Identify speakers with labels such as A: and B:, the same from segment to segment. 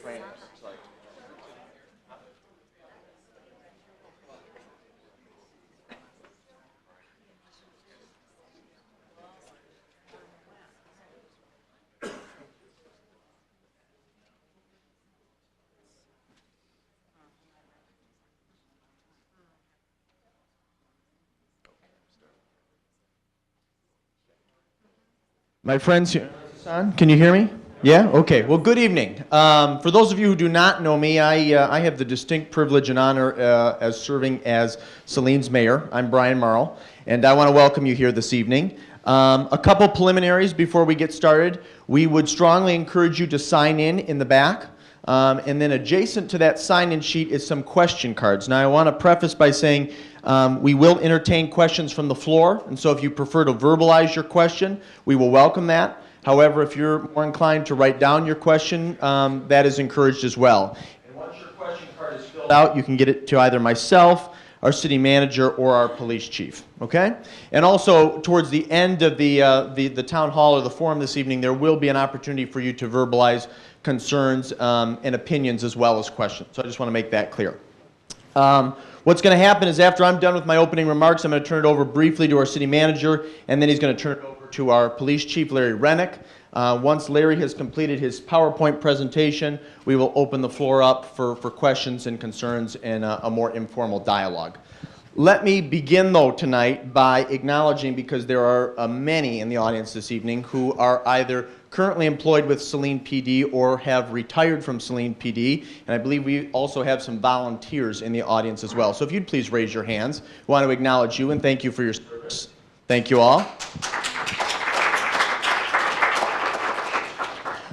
A: training. It's like, my friends here, can you hear me? Yeah? Okay. Well, good evening. For those of you who do not know me, I have the distinct privilege and honor as serving as Saline's mayor. I'm Brian Marl, and I want to welcome you here this evening. A couple preliminaries before we get started. We would strongly encourage you to sign in the back. And then adjacent to that sign-in sheet is some question cards. Now, I want to preface by saying we will entertain questions from the floor, and so if you prefer to verbalize your question, we will welcome that. However, if you're more inclined to write down your question, that is encouraged as well. And once your question card is filled out, you can get it to either myself, our city manager, or our police chief, okay? And also, towards the end of the town hall or the forum this evening, there will be an opportunity for you to verbalize concerns and opinions as well as questions. So I just want to make that clear. What's going to happen is after I'm done with my opening remarks, I'm going to turn it over briefly to our city manager, and then he's going to turn it over to our police chief, Larry Hrinik. Once Larry has completed his PowerPoint presentation, we will open the floor up for questions and concerns and a more informal dialogue. Let me begin, though, tonight by acknowledging, because there are many in the audience this evening who are either currently employed with Saline PD or have retired from Saline PD, and I believe we also have some volunteers in the audience as well. So if you'd please raise your hands. We want to acknowledge you and thank you for your service. Thank you all.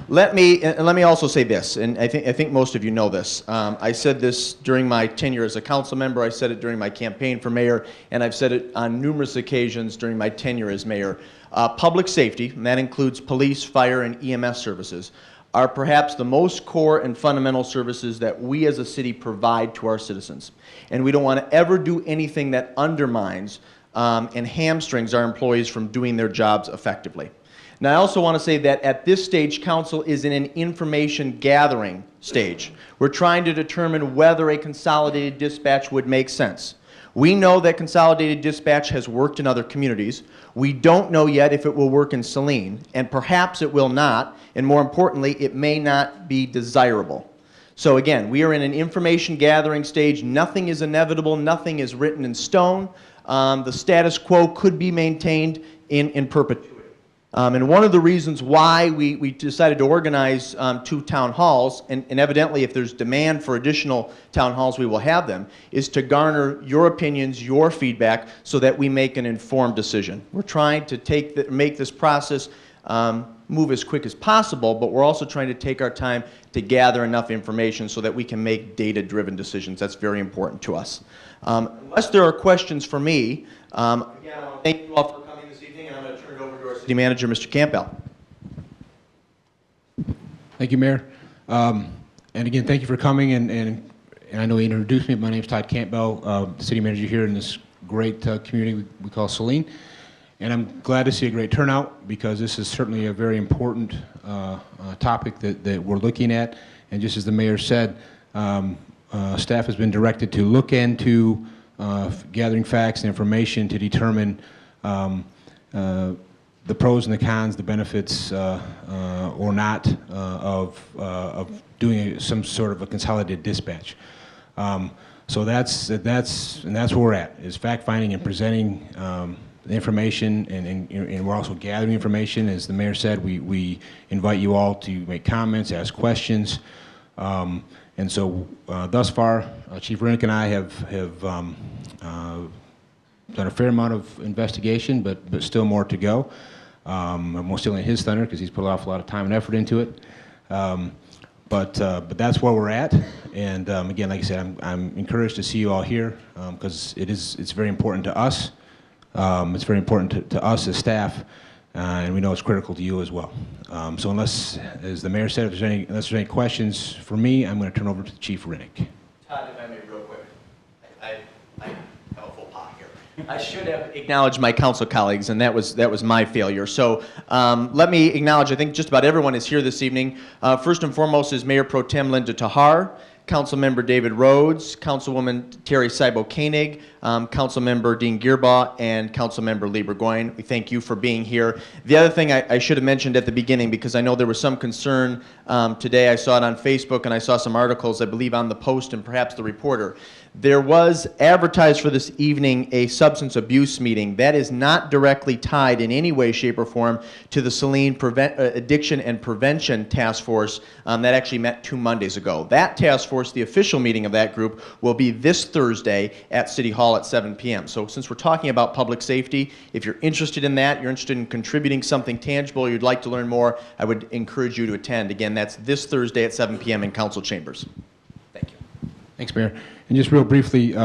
A: Let me also say this, and I think most of you know this. I said this during my tenure as a council member, I said it during my campaign for mayor, and I've said it on numerous occasions during my tenure as mayor. Public safety, and that includes police, fire, and EMS services, are perhaps the most core and fundamental services that we as a city provide to our citizens. And we don't want to ever do anything that undermines and hamstrings our employees from doing their jobs effectively. Now, I also want to say that at this stage, council is in an information gathering stage. We're trying to determine whether a consolidated dispatch would make sense. We know that consolidated dispatch has worked in other communities. We don't know yet if it will work in Saline, and perhaps it will not, and more importantly, it may not be desirable. So again, we are in an information gathering stage. Nothing is inevitable. Nothing is written in stone. The status quo could be maintained in perpetuity. And one of the reasons why we decided to organize 2 town halls, and evidently if there's demand for additional town halls, we will have them, is to garner your opinions, your feedback, so that we make an informed decision. We're trying to make this process move as quick as possible, but we're also trying to take our time to gather enough information so that we can make data-driven decisions. That's very important to us. Unless there are questions for me, again, I want to thank you all for coming this evening, and I'm going to turn it over to our city manager, Mr. Campbell.
B: Thank you, Mayor. And again, thank you for coming, and I know you introduced me. My name is Todd Campbell, the city manager here in this great community we call Saline. And I'm glad to see a great turnout, because this is certainly a very important topic that we're looking at. And just as the mayor said, staff has been directed to look into gathering facts and information to determine the pros and the cons, the benefits or not of doing some sort of a consolidated dispatch. So that's where we're at, is fact finding and presenting the information, and we're also gathering information. As the mayor said, we invite you all to make comments, ask questions. And so thus far, Chief Hrinik and I have done a fair amount of investigation, but still more to go. I'm more stealing his thunder because he's put an awful lot of time and effort into it. But that's where we're at. And again, like I said, I'm encouraged to see you all here, because it's very important to us. It's very important to us as staff, and we know it's critical to you as well. So unless, as the mayor said, unless there's any questions for me, I'm going to turn over to Chief Hrinik.
A: Todd, if I may real quick. I have a full pot here. I should have acknowledged my council colleagues, and that was my failure. So let me acknowledge, I think just about everyone is here this evening. First and foremost is Mayor Pro Tem Linda Tahar, Councilmember David Rhodes, Councilwoman Terry Seibo-Koenig, Councilmember Dean Gearbaugh, and Councilmember Lee Burgoyne. We thank you for being here. The other thing I should have mentioned at the beginning, because I know there was some concern today, I saw it on Facebook and I saw some articles, I believe on the Post and perhaps the Reporter. There was advertised for this evening a substance abuse meeting. That is not directly tied in any way, shape, or form to the Saline Addiction and Prevention Task Force that actually met 2 Mondays ago. That task force, the official meeting of that group, will be this Thursday at City Hall at 7 p.m. So since we're talking about public safety, if you're interested in that, you're interested in contributing something tangible, you'd like to learn more, I would encourage you to attend. Again, that's this Thursday at 7 p.m. in Council Chambers. Thank you.
B: Thanks, Mayor. And just real briefly,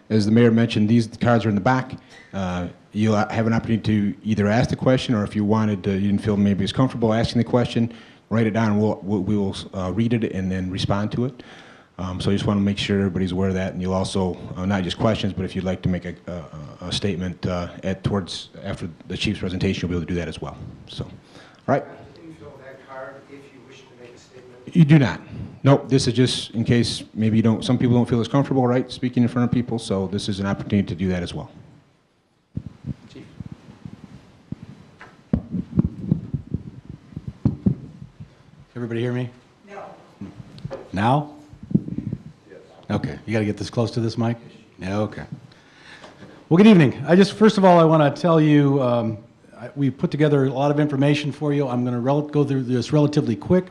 B: as the Mayor mentioned, these cards are in the back. You'll have an opportunity to either ask the question, or if you wanted, you didn't feel maybe as comfortable asking the question, write it down, and we will read it and then respond to it. So I just want to make sure everybody's aware of that, and you'll also, not just questions, but if you'd like to make a statement towards after the Chief's presentation, you'll be able to do that as well. So, all right.
C: You fill that card if you wish to make a statement.
B: You do not. Nope, this is just in case maybe you don't, some people don't feel as comfortable, right, speaking in front of people, so this is an opportunity to do that as well.
A: Chief.
C: Everybody hear me? No. Now? Yes. Okay, you got to get this close to this mic? Yeah, okay. Well, good evening. First of all, I want to tell you, we put together a lot of information for you. I'm going to go through this relatively quick.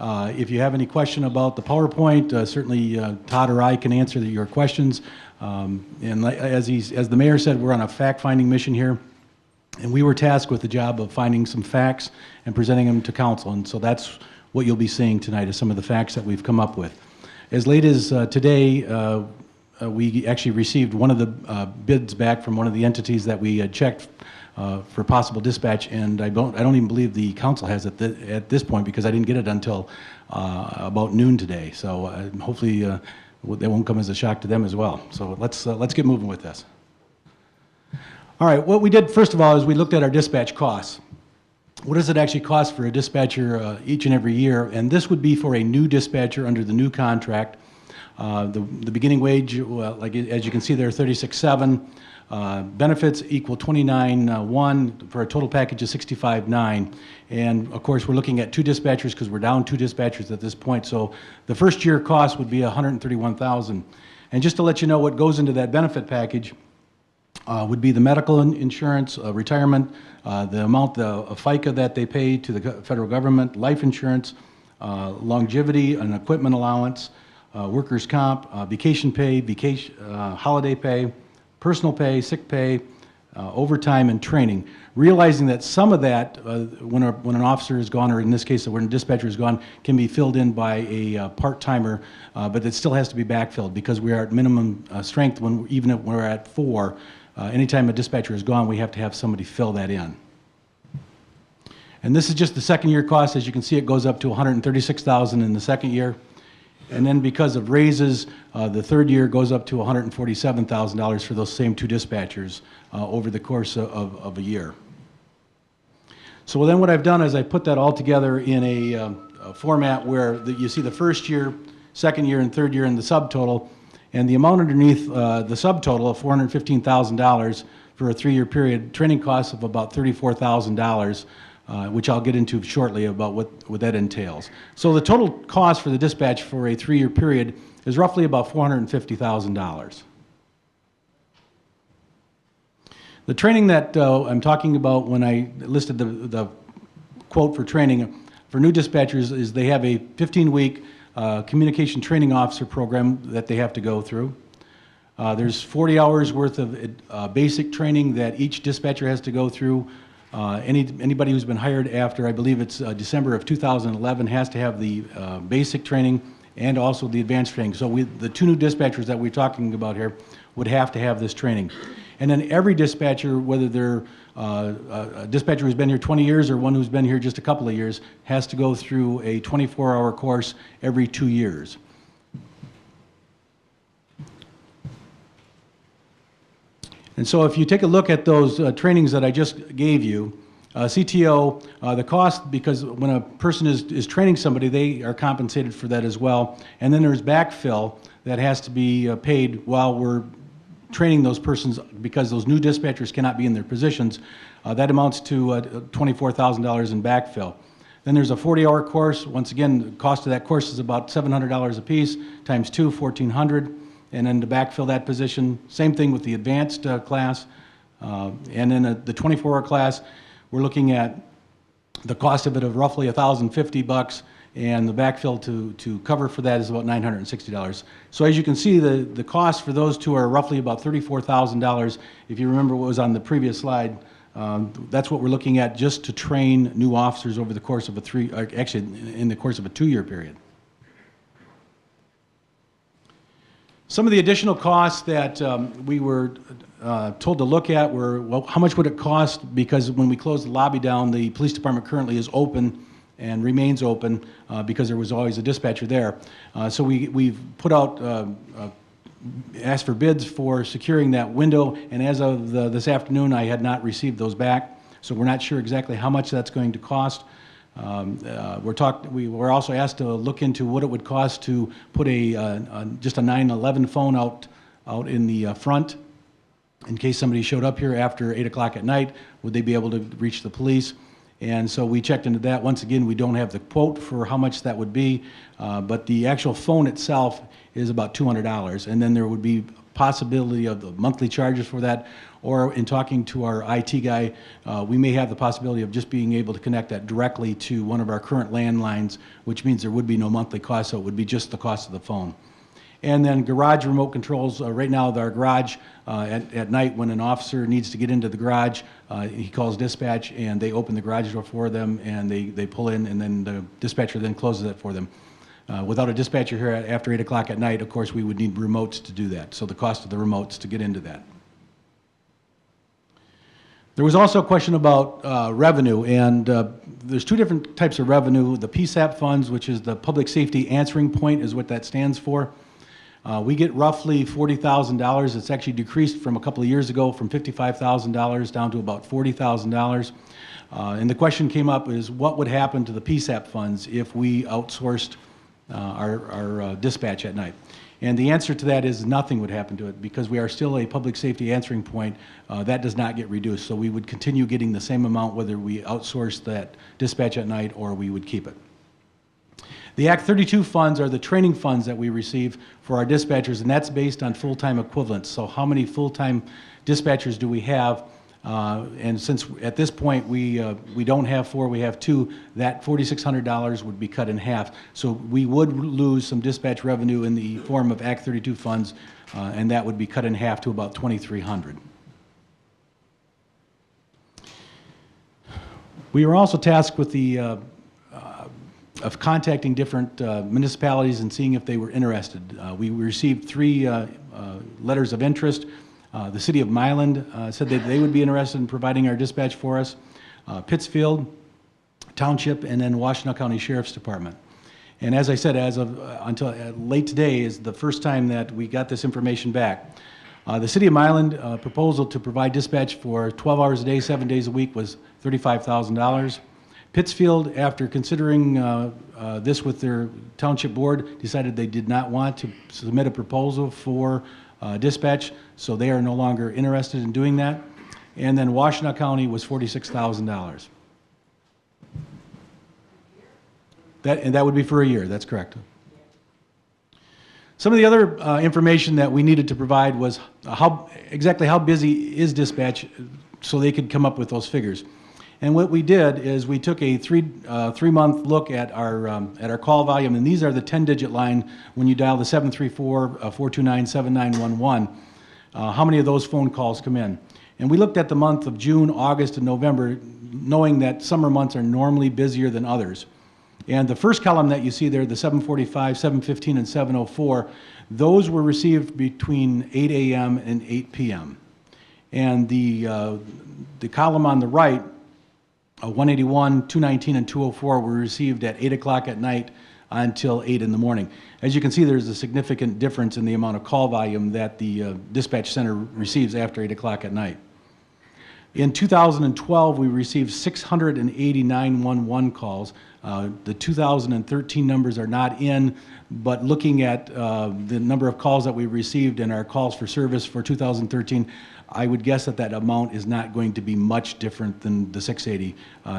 C: If you have any question about the PowerPoint, certainly Todd or I can answer your questions. And as the Mayor said, we're on a fact-finding mission here, and we were tasked with the job of finding some facts and presenting them to council. And so that's what you'll be seeing tonight, is some of the facts that we've come up with. As late as today, we actually received one of the bids back from one of the entities that we checked for possible dispatch, and I don't even believe the council has it at this point, because I didn't get it until about noon today. So hopefully that won't come as a shock to them as well. So let's get moving with this. All right, what we did first of all is we looked at our dispatch costs. What does it actually cost for a dispatcher each and every year? And this would be for a new dispatcher under the new contract. The beginning wage, like as you can see there, $36,700. Benefits equal $29,100 for a total package of $65,900. And of course, we're looking at 2 dispatchers because we're down 2 dispatchers at this point. So the first year cost would be $131,000. And just to let you know what goes into that benefit package would be the medical insurance, retirement, the amount of FICA that they pay to the federal government, life insurance, longevity and equipment allowance, workers' comp, vacation pay, holiday pay, personal pay, sick pay, overtime, and training. Realizing that some of that, when an officer is gone, or in this case, when a dispatcher is gone, can be filled in by a part-timer, but it still has to be backfilled because we are at minimum strength even if we're at 4. Anytime a dispatcher is gone, we have to have somebody fill that in. And this is just the second year cost. As you can see, it goes up to $136,000 in the second year. And then because of raises, the third year goes up to $147,000 for those same 2 dispatchers over the course of a year. So then what I've done is I put that all together in a format where you see the first year, second year, and third year in the subtotal, and the amount underneath the subtotal of $415,000 for a 3-year period, training costs of about $34,000. Which I'll get into shortly about what that entails. So the total cost for the dispatch for a 3-year period is roughly about $450,000. The training that I'm talking about when I listed the quote for training for new dispatchers is they have a 15-week communication training officer program that they have to go through. There's 40 hours worth of basic training that each dispatcher has to go through. Anybody who's been hired after, I believe it's December of 2011, has to have the basic training and also the advanced training. So the 2 new dispatchers that we're talking about here would have to have this training. And then every dispatcher, whether they're a dispatcher who's been here 20 years or one who's been here just a couple of years, has to go through a 24-hour course every 2 years. And so if you take a look at those trainings that I just gave you, CTO, the cost, because when a person is training somebody, they are compensated for that as well. And then there's backfill that has to be paid while we're training those persons, because those new dispatchers cannot be in their positions. That amounts to $24,000 in backfill. Then there's a 40-hour course. Once again, the cost of that course is about $700 a piece, times 2, $1,400. And then to backfill that position, same thing with the advanced class. And then the 24-hour class, we're looking at the cost of it of roughly $1,050, and the backfill to cover for that is about $960. So as you can see, the cost for those two are roughly about $34,000. If you remember what was on the previous slide, that's what we're looking at just to train new officers over the course of in the course of a 2-year period. Some of the additional costs that we were told to look at were, well, how much would it cost? Because when we closed the lobby down, the police department currently is open and remains open because there was always a dispatcher there. So we've put out, asked for bids for securing that window, and as of this afternoon, I had not received those back. So we're not sure exactly how much that's going to cost. We were also asked to look into what it would cost to put just a 911 phone out in the front in case somebody showed up here after 8 o'clock at night. Would they be able to reach the police? And so we checked into that. Once again, we don't have the quote for how much that would be, but the actual phone itself is about $200, and then there would be possibility of the monthly charges for that, or in talking to our IT guy, we may have the possibility of just being able to connect that directly to one of our current landlines, which means there would be no monthly cost, so it would be just the cost of the phone. And then garage remote controls. Right now, our garage, at night when an officer needs to get into the garage, he calls dispatch and they open the garage door for them and they pull in, and then the dispatcher then closes it for them. Without a dispatcher here after 8 o'clock at night, of course, we would need remotes to do that. So the cost of the remotes to get into that. There was also a question about revenue, and there's two different types of revenue. The PSAP funds, which is the Public Safety Answering Point, is what that stands for. We get roughly $40,000. It's actually decreased from a couple of years ago from $55,000 down to about $40,000. And the question came up is what would happen to the PSAP funds if we outsourced our dispatch at night? And the answer to that is nothing would happen to it, because we are still a public safety answering point. That does not get reduced. So we would continue getting the same amount whether we outsource that dispatch at night or we would keep it. The Act 32 funds are the training funds that we receive for our dispatchers, and that's based on full-time equivalents. So how many full-time dispatchers do we have? And since at this point we don't have 4, we have 2, that $4,600 would be cut in half. So we would lose some dispatch revenue in the form of Act 32 funds, and that would be cut in half to about $2,300. We were also tasked with the of contacting different municipalities and seeing if they were interested. We received 3 letters of interest. The city of Milan said that they would be interested in providing our dispatch for us. Pittsfield Township, and then Washtenaw County Sheriff's Department. And as I said, as of until late today is the first time that we got this information back. The city of Milan proposal to provide dispatch for 12 hours a day, 7 days a week was $35,000. Pittsfield, after considering this with their township board, decided they did not want to submit a proposal for dispatch, so they are no longer interested in doing that. And then Washtenaw County was $46,000. That would be for a year, that's correct. Some of the other information that we needed to provide was exactly how busy is dispatch, so they could come up with those figures. And what we did is we took a three-month look at our call volume, and these are the 10-digit line when you dial the 734-429-7911. How many of those phone calls come in? And we looked at the month of June, August, and November, knowing that summer months are normally busier than others. And the first column that you see there, the 745, 715, and 704, those were received between 8 a.m. and 8 p.m. And the column on the right, 181, 219, and 204 were received at 8 o'clock at night until 8 in the morning. As you can see, there's a significant difference in the amount of call volume that the dispatch center receives after 8 o'clock at night. In 2012, we received 680 911 calls. The 2013 numbers are not in, but looking at the number of calls that we received and our calls for service for 2013, I would guess that that amount is not going to be much different than the 680.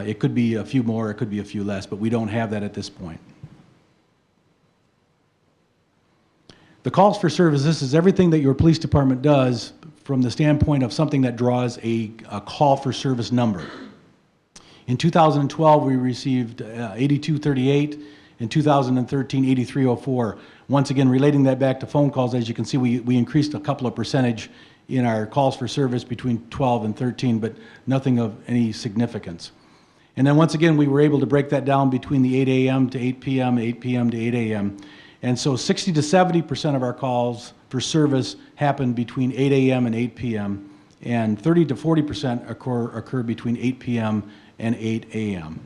C: It could be a few more, it could be a few less, but we don't have that at this point. The calls for service, this is everything that your police department does from the standpoint of something that draws a call for service number. In 2012, we received 8238. In 2013, 8304. Once again, relating that back to phone calls, as you can see, we increased a couple of percentage in our calls for service between 12 and 13, but nothing of any significance. And then once again, we were able to break that down between the 8 a.m. to 8 p.m., 8 p.m. to 8 a.m. And so 60 to 70% of our calls for service happen between 8 a.m. and 8 p.m., and 30 to 40% occur between 8 p.m. and 8 a.m.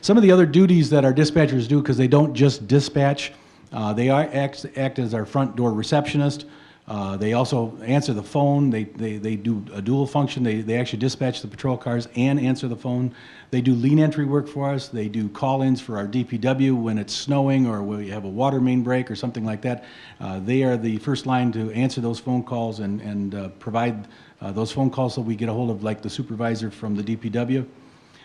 C: Some of the other duties that our dispatchers do, because they don't just dispatch, they act as our front door receptionist. They also answer the phone. They do a dual function. They actually dispatch the patrol cars and answer the phone. They do lien entry work for us. They do call-ins for our DPW when it's snowing or when we have a water main break or something like that. They are the first line to answer those phone calls and provide those phone calls so we get a hold of like the supervisor from the DPW.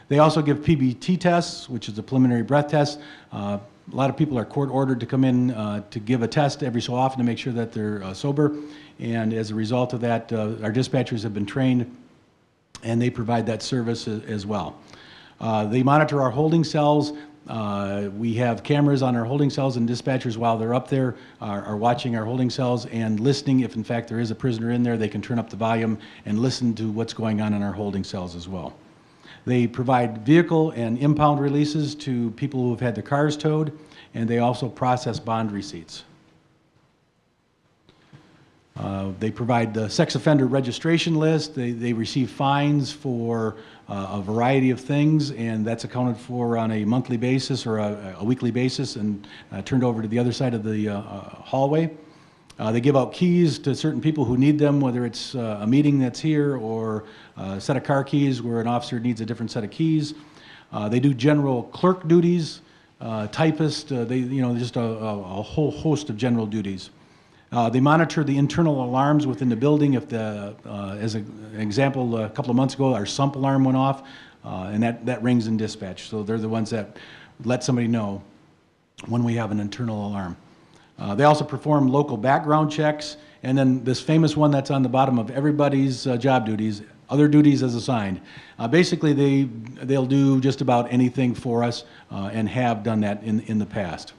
C: They also give PBT tests, which is a preliminary breath test. A lot of people are court ordered to come in to give a test every so often to make sure that they're sober. And as a result of that, our dispatchers have been trained and they provide that service as well. They monitor our holding cells. We have cameras on our holding cells, and dispatchers, while they're up there, are watching our holding cells and listening. If in fact there is a prisoner in there, they can turn up the volume and listen to what's going on in our holding cells as well. They provide vehicle and impound releases to people who have had their cars towed, and they also process bond receipts. They provide the sex offender registration list. They receive fines for a variety of things, and that's accounted for on a monthly basis or a weekly basis and turned over to the other side of the hallway. They give out keys to certain people who need them, whether it's a meeting that's here or a set of car keys where an officer needs a different set of keys. They do general clerk duties, typist, just a whole host of general duties. They monitor the internal alarms within the building. If as an example, a couple of months ago, our sump alarm went off, and that rings in dispatch. So they're the ones that let somebody know when we have an internal alarm. They also perform local background checks, and then this famous one that's on the bottom of everybody's job duties, other duties as assigned. Basically, they'll do just about anything for us and have done that in the past.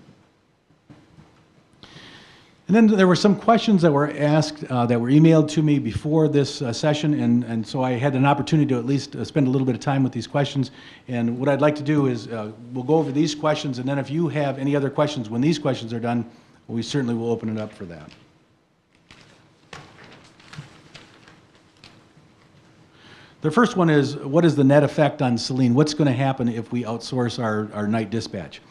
C: And then there were some questions that were asked that were emailed to me before this session, and so I had an opportunity to at least spend a little bit of time with these questions. And what I'd like to do is we'll go over these questions, and then if you have any other questions when these questions are done, we certainly will open it up for that. The first one is, what is the net effect on Saline? What's going to happen if we outsource our night dispatch?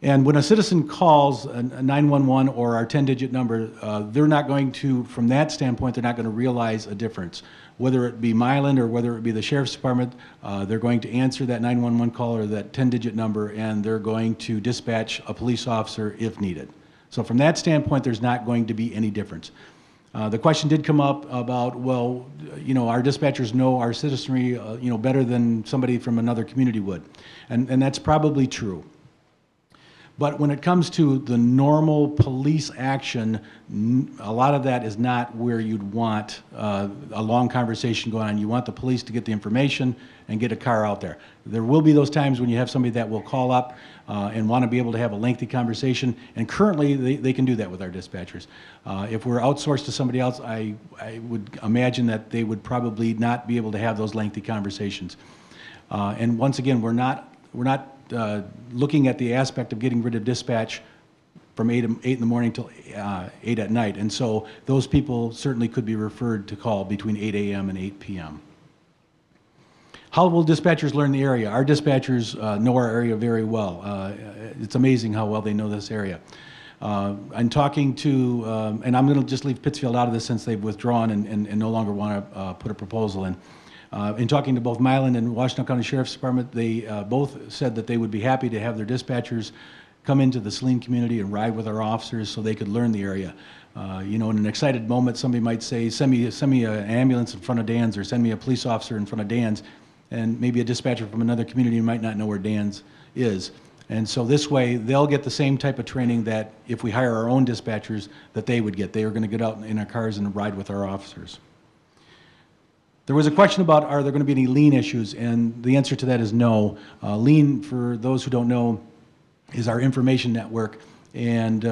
C: And when a citizen calls a 911 or our 10-digit number, they're not going to, from that standpoint, they're not going to realize a difference. Whether it be Mylan or whether it be the Sheriff's Department, they're going to answer that 911 call or that 10-digit number, and they're going to dispatch a police officer if needed. So from that standpoint, there's not going to be any difference. The question did come up about, well, our dispatchers know our citizenry, better than somebody from another community would. And that's probably true. But when it comes to the normal police action, a lot of that is not where you'd want a long conversation going on. You want the police to get the information and get a car out there. There will be those times when you have somebody that will call up and want to be able to have a lengthy conversation, and currently they can do that with our dispatchers. If we're outsourced to somebody else, I would imagine that they would probably not be able to have those lengthy conversations. And once again, we're not looking at the aspect of getting rid of dispatch from 8 in the morning till 8 at night. And so those people certainly could be referred to call between 8 a.m. and 8 p.m. How will dispatchers learn the area? Our dispatchers know our area very well. It's amazing how well they know this area. I'm talking to, and I'm going to just leave Pittsfield out of this since they've withdrawn and no longer want to put a proposal in. In talking to both Milan and Washington County Sheriff's Department, they both said that they would be happy to have their dispatchers come into the Saline community and ride with our officers so they could learn the area. You know, in an excited moment, somebody might say, send me an ambulance in front of Dan's, or send me a police officer in front of Dan's, and maybe a dispatcher from another community might not know where Dan's is. And so this way, they'll get the same type of training that if we hire our own dispatchers, that they would get. They are going to get out in our cars and ride with our officers. There was a question about, are there going to be any lien issues? And the answer to that is no. Lien, for those who don't know, is our information network, and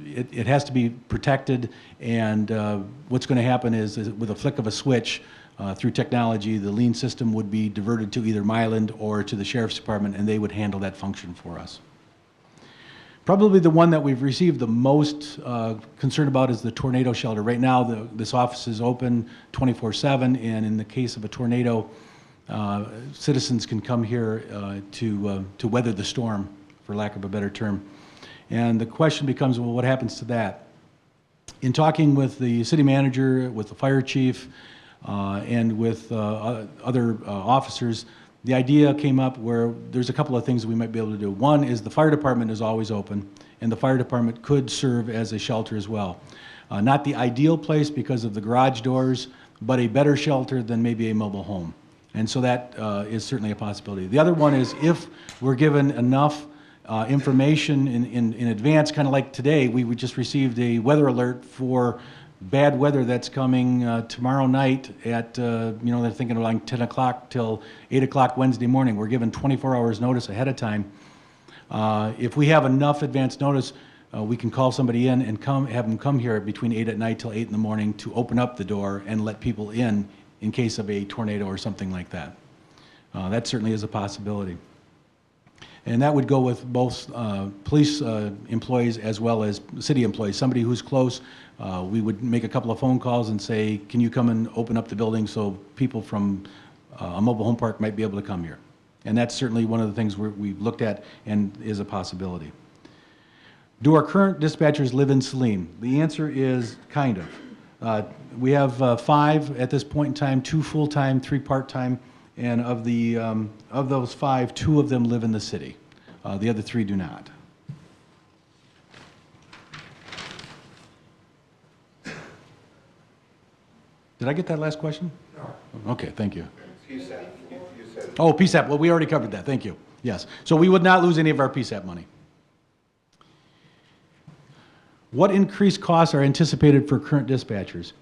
C: it has to be protected, and what's going to happen is with a flick of a switch, through technology, the lien system would be diverted to either Myland or to the Sheriff's Department, and they would handle that function for us. Probably the one that we've received the most concern about is the tornado shelter. Right now, this office is open 24/7, and in the case of a tornado, citizens can come here to weather the storm, for lack of a better term. And the question becomes, well, what happens to that? In talking with the city manager, with the fire chief, and with other officers, the idea came up where there's a couple of things that we might be able to do. One is the fire department is always open, and the fire department could serve as a shelter as well. Not the ideal place because of the garage doors, but a better shelter than maybe a mobile home. And so that is certainly a possibility. The other one is if we're given enough information in advance, kind of like today, we just received a weather alert for bad weather that's coming tomorrow night at, you know, they're thinking of like 10 o'clock till 8 o'clock Wednesday morning. We're given 24 hours notice ahead of time. If we have enough advance notice, we can call somebody in and have them come here between 8 at night till 8 in the morning to open up the door and let people in case of a tornado or something like that. That certainly is a possibility. And that would go with both police employees as well as city employees. Somebody who's close, we would make a couple of phone calls and say, can you come and open up the building so people from a mobile home park might be able to come here. And that's certainly one of the things we've looked at and is a possibility. Do our current dispatchers live in Saline? The answer is kind of. We have 5 at this point in time, 2 full-time, 3 part-time. And of those 5, 2 of them live in the city. The other 3 do not. Did I get that last question? No. Okay, thank you.
D: PSAP, you said it.
C: Oh, PSAP, well, we already covered that, thank you. Yes, so we would not lose any of our PSAP money. What increased costs are anticipated for current dispatchers?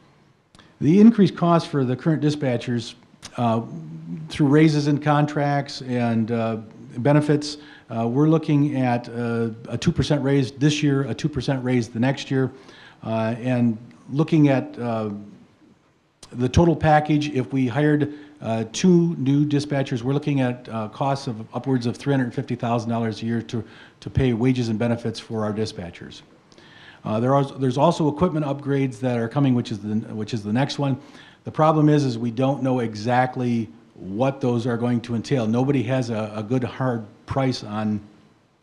C: The increased costs for the current dispatchers through raises in contracts and benefits, we're looking at a 2% raise this year, a 2% raise the next year, and looking at the total package. If we hired 2 new dispatchers, we're looking at costs of upwards of $350,000 a year to pay wages and benefits for our dispatchers. There's also equipment upgrades that are coming, which is the next one. The problem is we don't know exactly what those are going to entail. Nobody has a good hard price on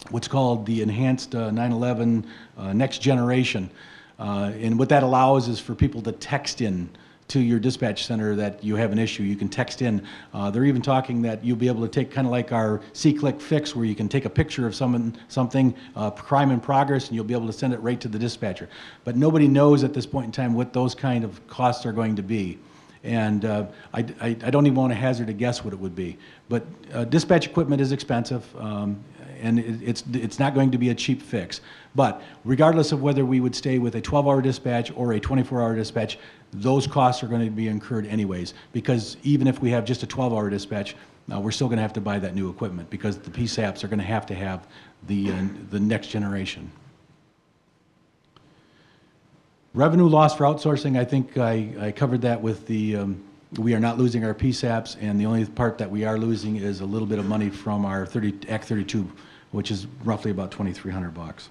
C: what's called the enhanced 911 next generation. And what that allows is for people to text in to your dispatch center that you have an issue. You can text in. They're even talking that you'll be able to take kind of like our C-Click Fix, where you can take a picture of something, crime in progress, and you'll be able to send it right to the dispatcher. But nobody knows at this point in time what those kind of costs are going to be. And I don't even want to hazard a guess what it would be. But dispatch equipment is expensive, and it's not going to be a cheap fix. But regardless of whether we would stay with a 12-hour dispatch or a 24-hour dispatch, those costs are going to be incurred anyways, because even if we have just a 12-hour dispatch, we're still going to have to buy that new equipment because the PSAPs are going to have the next generation. Revenue loss for outsourcing, I think I covered that with the, we are not losing our PSAPs, and the only part that we are losing is a little bit of money from our Act 32, which is roughly about $2,300.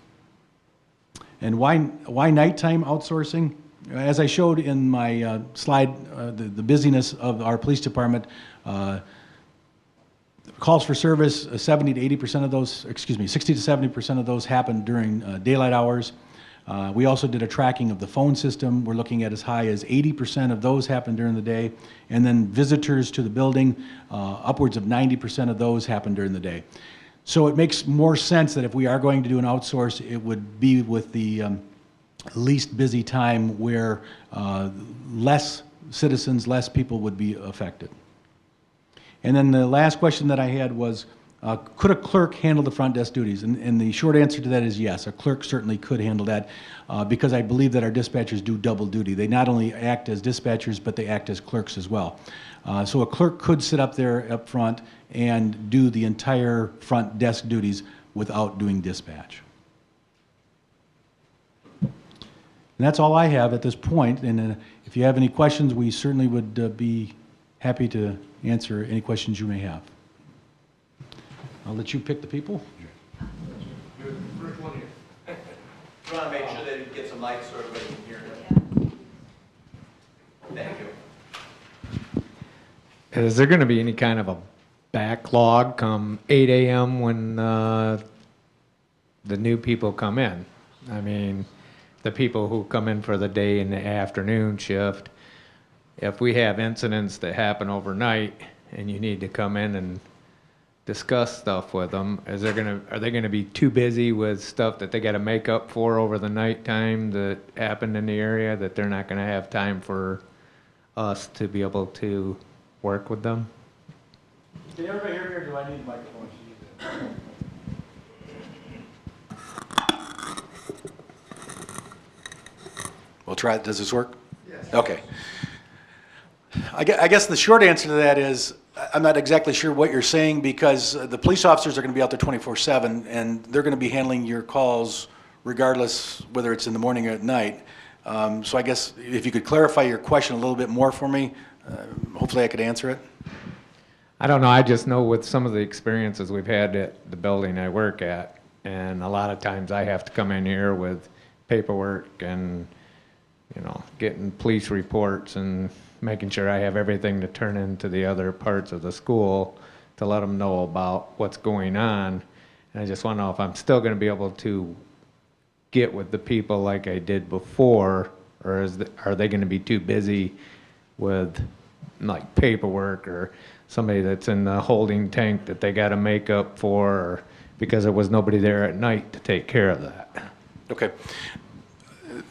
C: And why nighttime outsourcing? As I showed in my slide, the busyness of our police department, calls for service, 70 to 80% of those, 60 to 70% of those happen during daylight hours. We also did a tracking of the phone system. We're looking at as high as 80% of those happen during the day. And then visitors to the building, upwards of 90% of those happen during the day. So it makes more sense that if we are going to do an outsource, it would be with the least busy time where less citizens, less people would be affected. And then the last question that I had was, could a clerk handle the front desk duties? And the short answer to that is yes, a clerk certainly could handle that because I believe that our dispatchers do double duty. They not only act as dispatchers, but they act as clerks as well. So a clerk could sit up there up front and do the entire front desk duties without doing dispatch. And that's all I have at this point. And if you have any questions, we certainly would be happy to answer any questions you may have. I'll let you pick the people.
A: You're the first one here. You want to make sure that it gets a mic so everybody can hear it. Thank you.
E: Is there going to be any kind of a backlog come 8 a.m. when the new people come in? I mean, the people who come in for the day and the afternoon shift, if we have incidents that happen overnight and you need to come in and discuss stuff with them, are they going to be too busy with stuff that they got to make up for over the nighttime that happened in the area that they're not going to have time for us to be able to work with them?
C: Can everybody hear me, or do I need a microphone? We'll try it. Does this work? Yes. Okay. I guess the short answer to that is I'm not exactly sure what you're saying because the police officers are going to be out there 24/7 and they're going to be handling your calls regardless whether it's in the morning or at night. So I guess if you could clarify your question a little bit more for me, hopefully I could answer it.
E: I don't know. I just know with some of the experiences we've had at the building I work at, and a lot of times I have to come in here with paperwork and, you know, getting police reports and making sure I have everything to turn into the other parts of the school to let them know about what's going on. And I just want to know if I'm still going to be able to get with the people like I did before, or are they going to be too busy with like paperwork or somebody that's in the holding tank that they got to make up for, or because there was nobody there at night to take care of that?
C: Okay.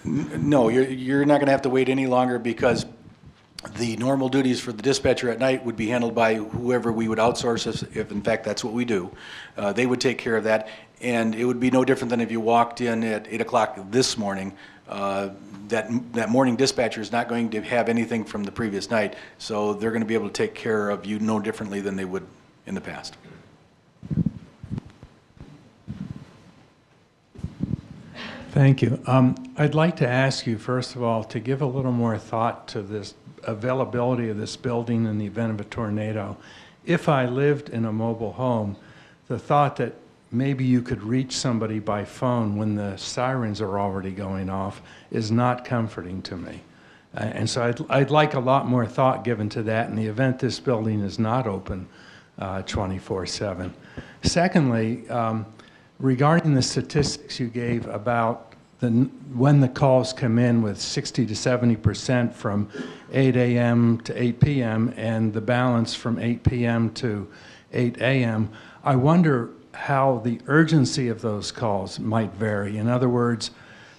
C: No, you're not going to have to wait any longer because the normal duties for the dispatcher at night would be handled by whoever we would outsource if in fact that's what we do. They would take care of that, and it would be no different than if you walked in at 8 o'clock this morning. That morning dispatcher is not going to have anything from the previous night, so they're going to be able to take care of you no differently than they would in the past.
F: Thank you. I'd like to ask you, first of all, to give a little more thought to this availability of this building in the event of a tornado. If I lived in a mobile home, the thought that maybe you could reach somebody by phone when the sirens are already going off is not comforting to me. And so I'd like a lot more thought given to that in the event this building is not open 24/7. Secondly, regarding the statistics you gave about when the calls come in with 60 to 70% from 8 a.m. to 8 p.m. and the balance from 8 p.m. to 8 a.m., I wonder how the urgency of those calls might vary. In other words,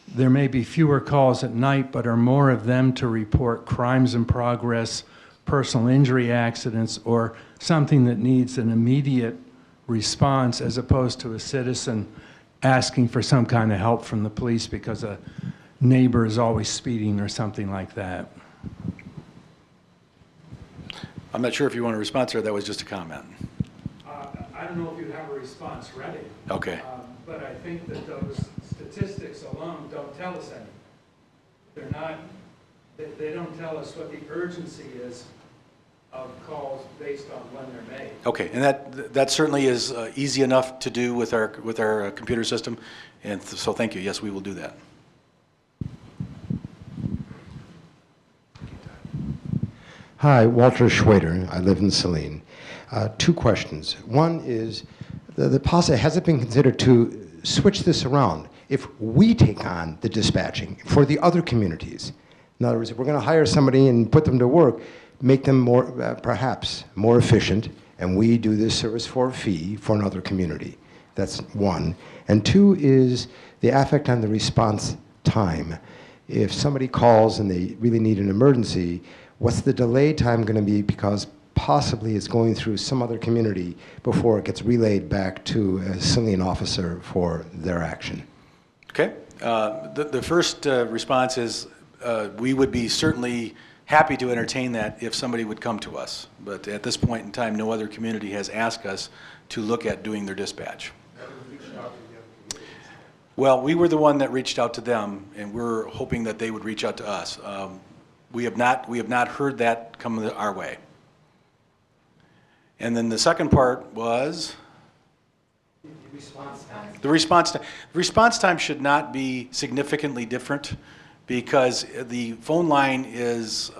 F: there may be fewer calls at night, but are more of them to report crimes in progress, personal injury accidents, or something that needs an immediate response as opposed to a citizen asking for some kind of help from the police because a neighbor is always speeding or something like that.
C: I'm not sure if you want to respond to that was just a comment.
F: I don't know if you have a response ready.
C: Okay.
F: But I think that those statistics alone don't tell us anything. They're not, they don't tell us what the urgency is of calls based on when they're made.
C: Okay, and that certainly is easy enough to do with our computer system, and so thank you. Yes, we will do that.
G: Hi, Walter Schwader. I live in Saline.
D: Two questions. One is, has it been considered to switch this around? If we take on the dispatching for the other communities, in other words, if we're going to hire somebody and put them to work, make them more, perhaps more efficient, and we do this service for a fee for another community. That's one. And two is the affect on the response time. If somebody calls and they really need an emergency, what's the delay time going to be, because possibly it's going through some other community before it gets relayed back to a Saline officer for their action?
C: Okay. The first response is we would be certainly happy to entertain that if somebody would come to us. But at this point in time, no other community has asked us to look at doing their dispatch. Well, we were the one that reached out to them, and we're hoping that they would reach out to us. We have not heard that come our way. And then the second part was? The response time should not be significantly different, because the phone line is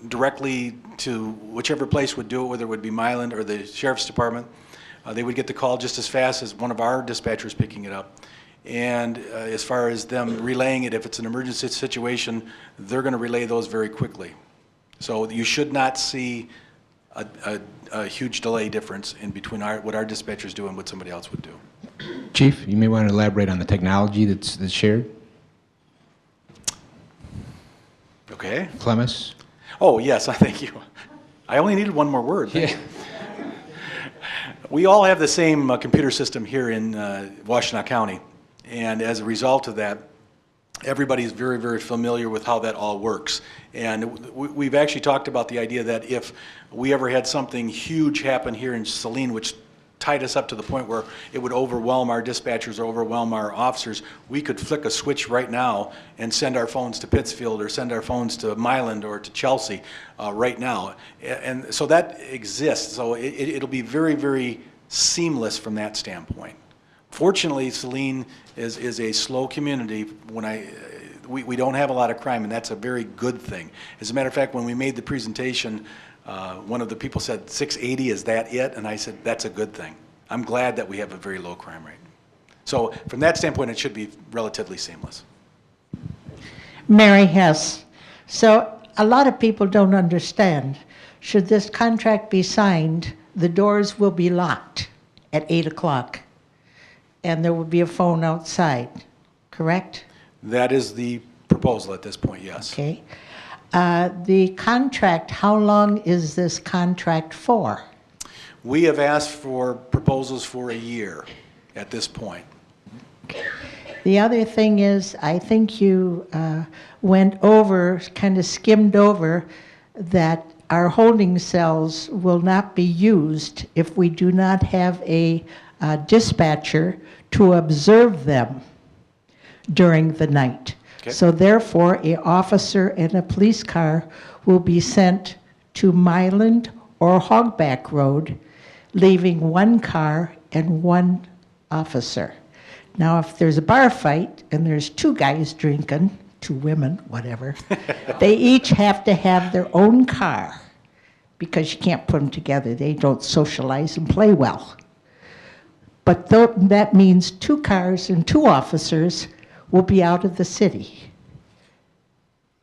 C: directly to whichever place would do it, whether it would be Milan or the Sheriff's Department. They would get the call just as fast as one of our dispatchers picking it up. And as far as them relaying it, if it's an emergency situation, they're going to relay those very quickly. So you should not see a huge delay difference in between what our dispatchers do and what somebody else would do.
B: Chief, you may want to elaborate on the technology that's shared.
C: Okay.
B: Clemis?
C: Oh, yes, thank you. I only needed one more word. Yeah. We all have the same computer system here in Washtenaw County, and as a result of that, everybody's very, very familiar with how that all works. And we've actually talked about the idea that if we ever had something huge happen here in Saline, which tied us up to the point where it would overwhelm our dispatchers or overwhelm our officers, we could flick a switch right now and send our phones to Pittsfield or send our phones to Milan or to Chelsea right now. And so that exists. So it'll be very, very seamless from that standpoint. Fortunately, Saline is a slow community. We don't have a lot of crime, and that's a very good thing. As a matter of fact, when we made the presentation, one of the people said, 680, is that it? And I said, that's a good thing. I'm glad that we have a very low crime rate. So from that standpoint, it should be relatively seamless.
G: Mary Hess. So a lot of people don't understand. Should this contract be signed, the doors will be locked at 8 o'clock, and there will be a phone outside, correct?
C: That is the proposal at this point, yes.
G: Okay. The contract, how long is this contract for?
C: We have asked for proposals for a year at this point.
G: The other thing is, I think you went over, kind of skimmed over, that our holding cells will not be used if we do not have a dispatcher to observe them during the night. Okay. So therefore, an officer and a police car will be sent to Milan or Hogback Road, leaving one car and one officer. Now, if there's a bar fight and there's two guys drinking, two women, whatever, they each have to have their own car, because you can't put them together. They don't socialize and play well. But that means 2 cars and 2 officers will be out of the city.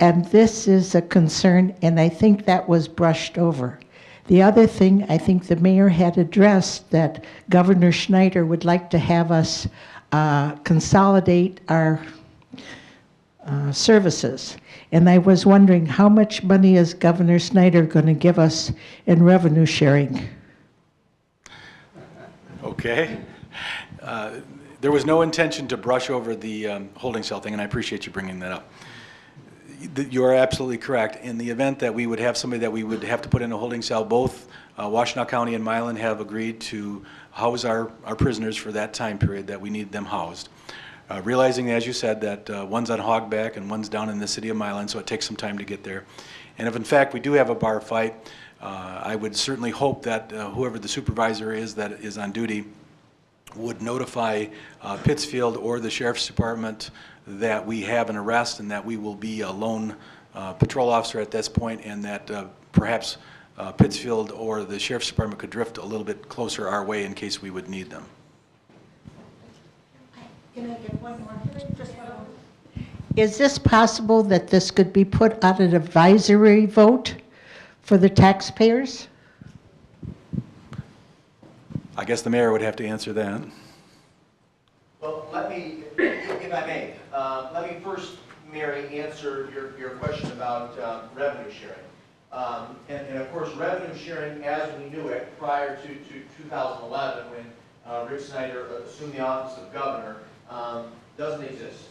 G: And this is a concern, and I think that was brushed over. The other thing, I think the mayor had addressed that Governor Schneider would like to have us consolidate our services. And I was wondering, how much money is Governor Schneider going to give us in revenue sharing?
C: Okay. There was no intention to brush over the holding cell thing, and I appreciate you bringing that up. You are absolutely correct. In the event that we would have somebody that we would have to put in a holding cell, both Washtenaw County and Milan have agreed to house our prisoners for that time period that we need them housed. Realizing, as you said, that one's on Hogback and one's down in the city of Milan, so it takes some time to get there. And if in fact we do have a bar fight, I would certainly hope that whoever the supervisor is that is on duty would notify Pittsfield or the Sheriff's Department that we have an arrest and that we will be a lone patrol officer at this point, and that perhaps Pittsfield or the Sheriff's Department could drift a little bit closer our way in case we would need them.
G: Can I get one more? Just one more. Is this possible that this could be put on an advisory vote for the taxpayers?
C: I guess the mayor would have to answer that.
A: Well, let me, if I may, let me first, Mary, answer your question about revenue sharing. And of course, revenue sharing as we knew it prior to 2011, when Rick Snyder assumed the office of governor, doesn't exist.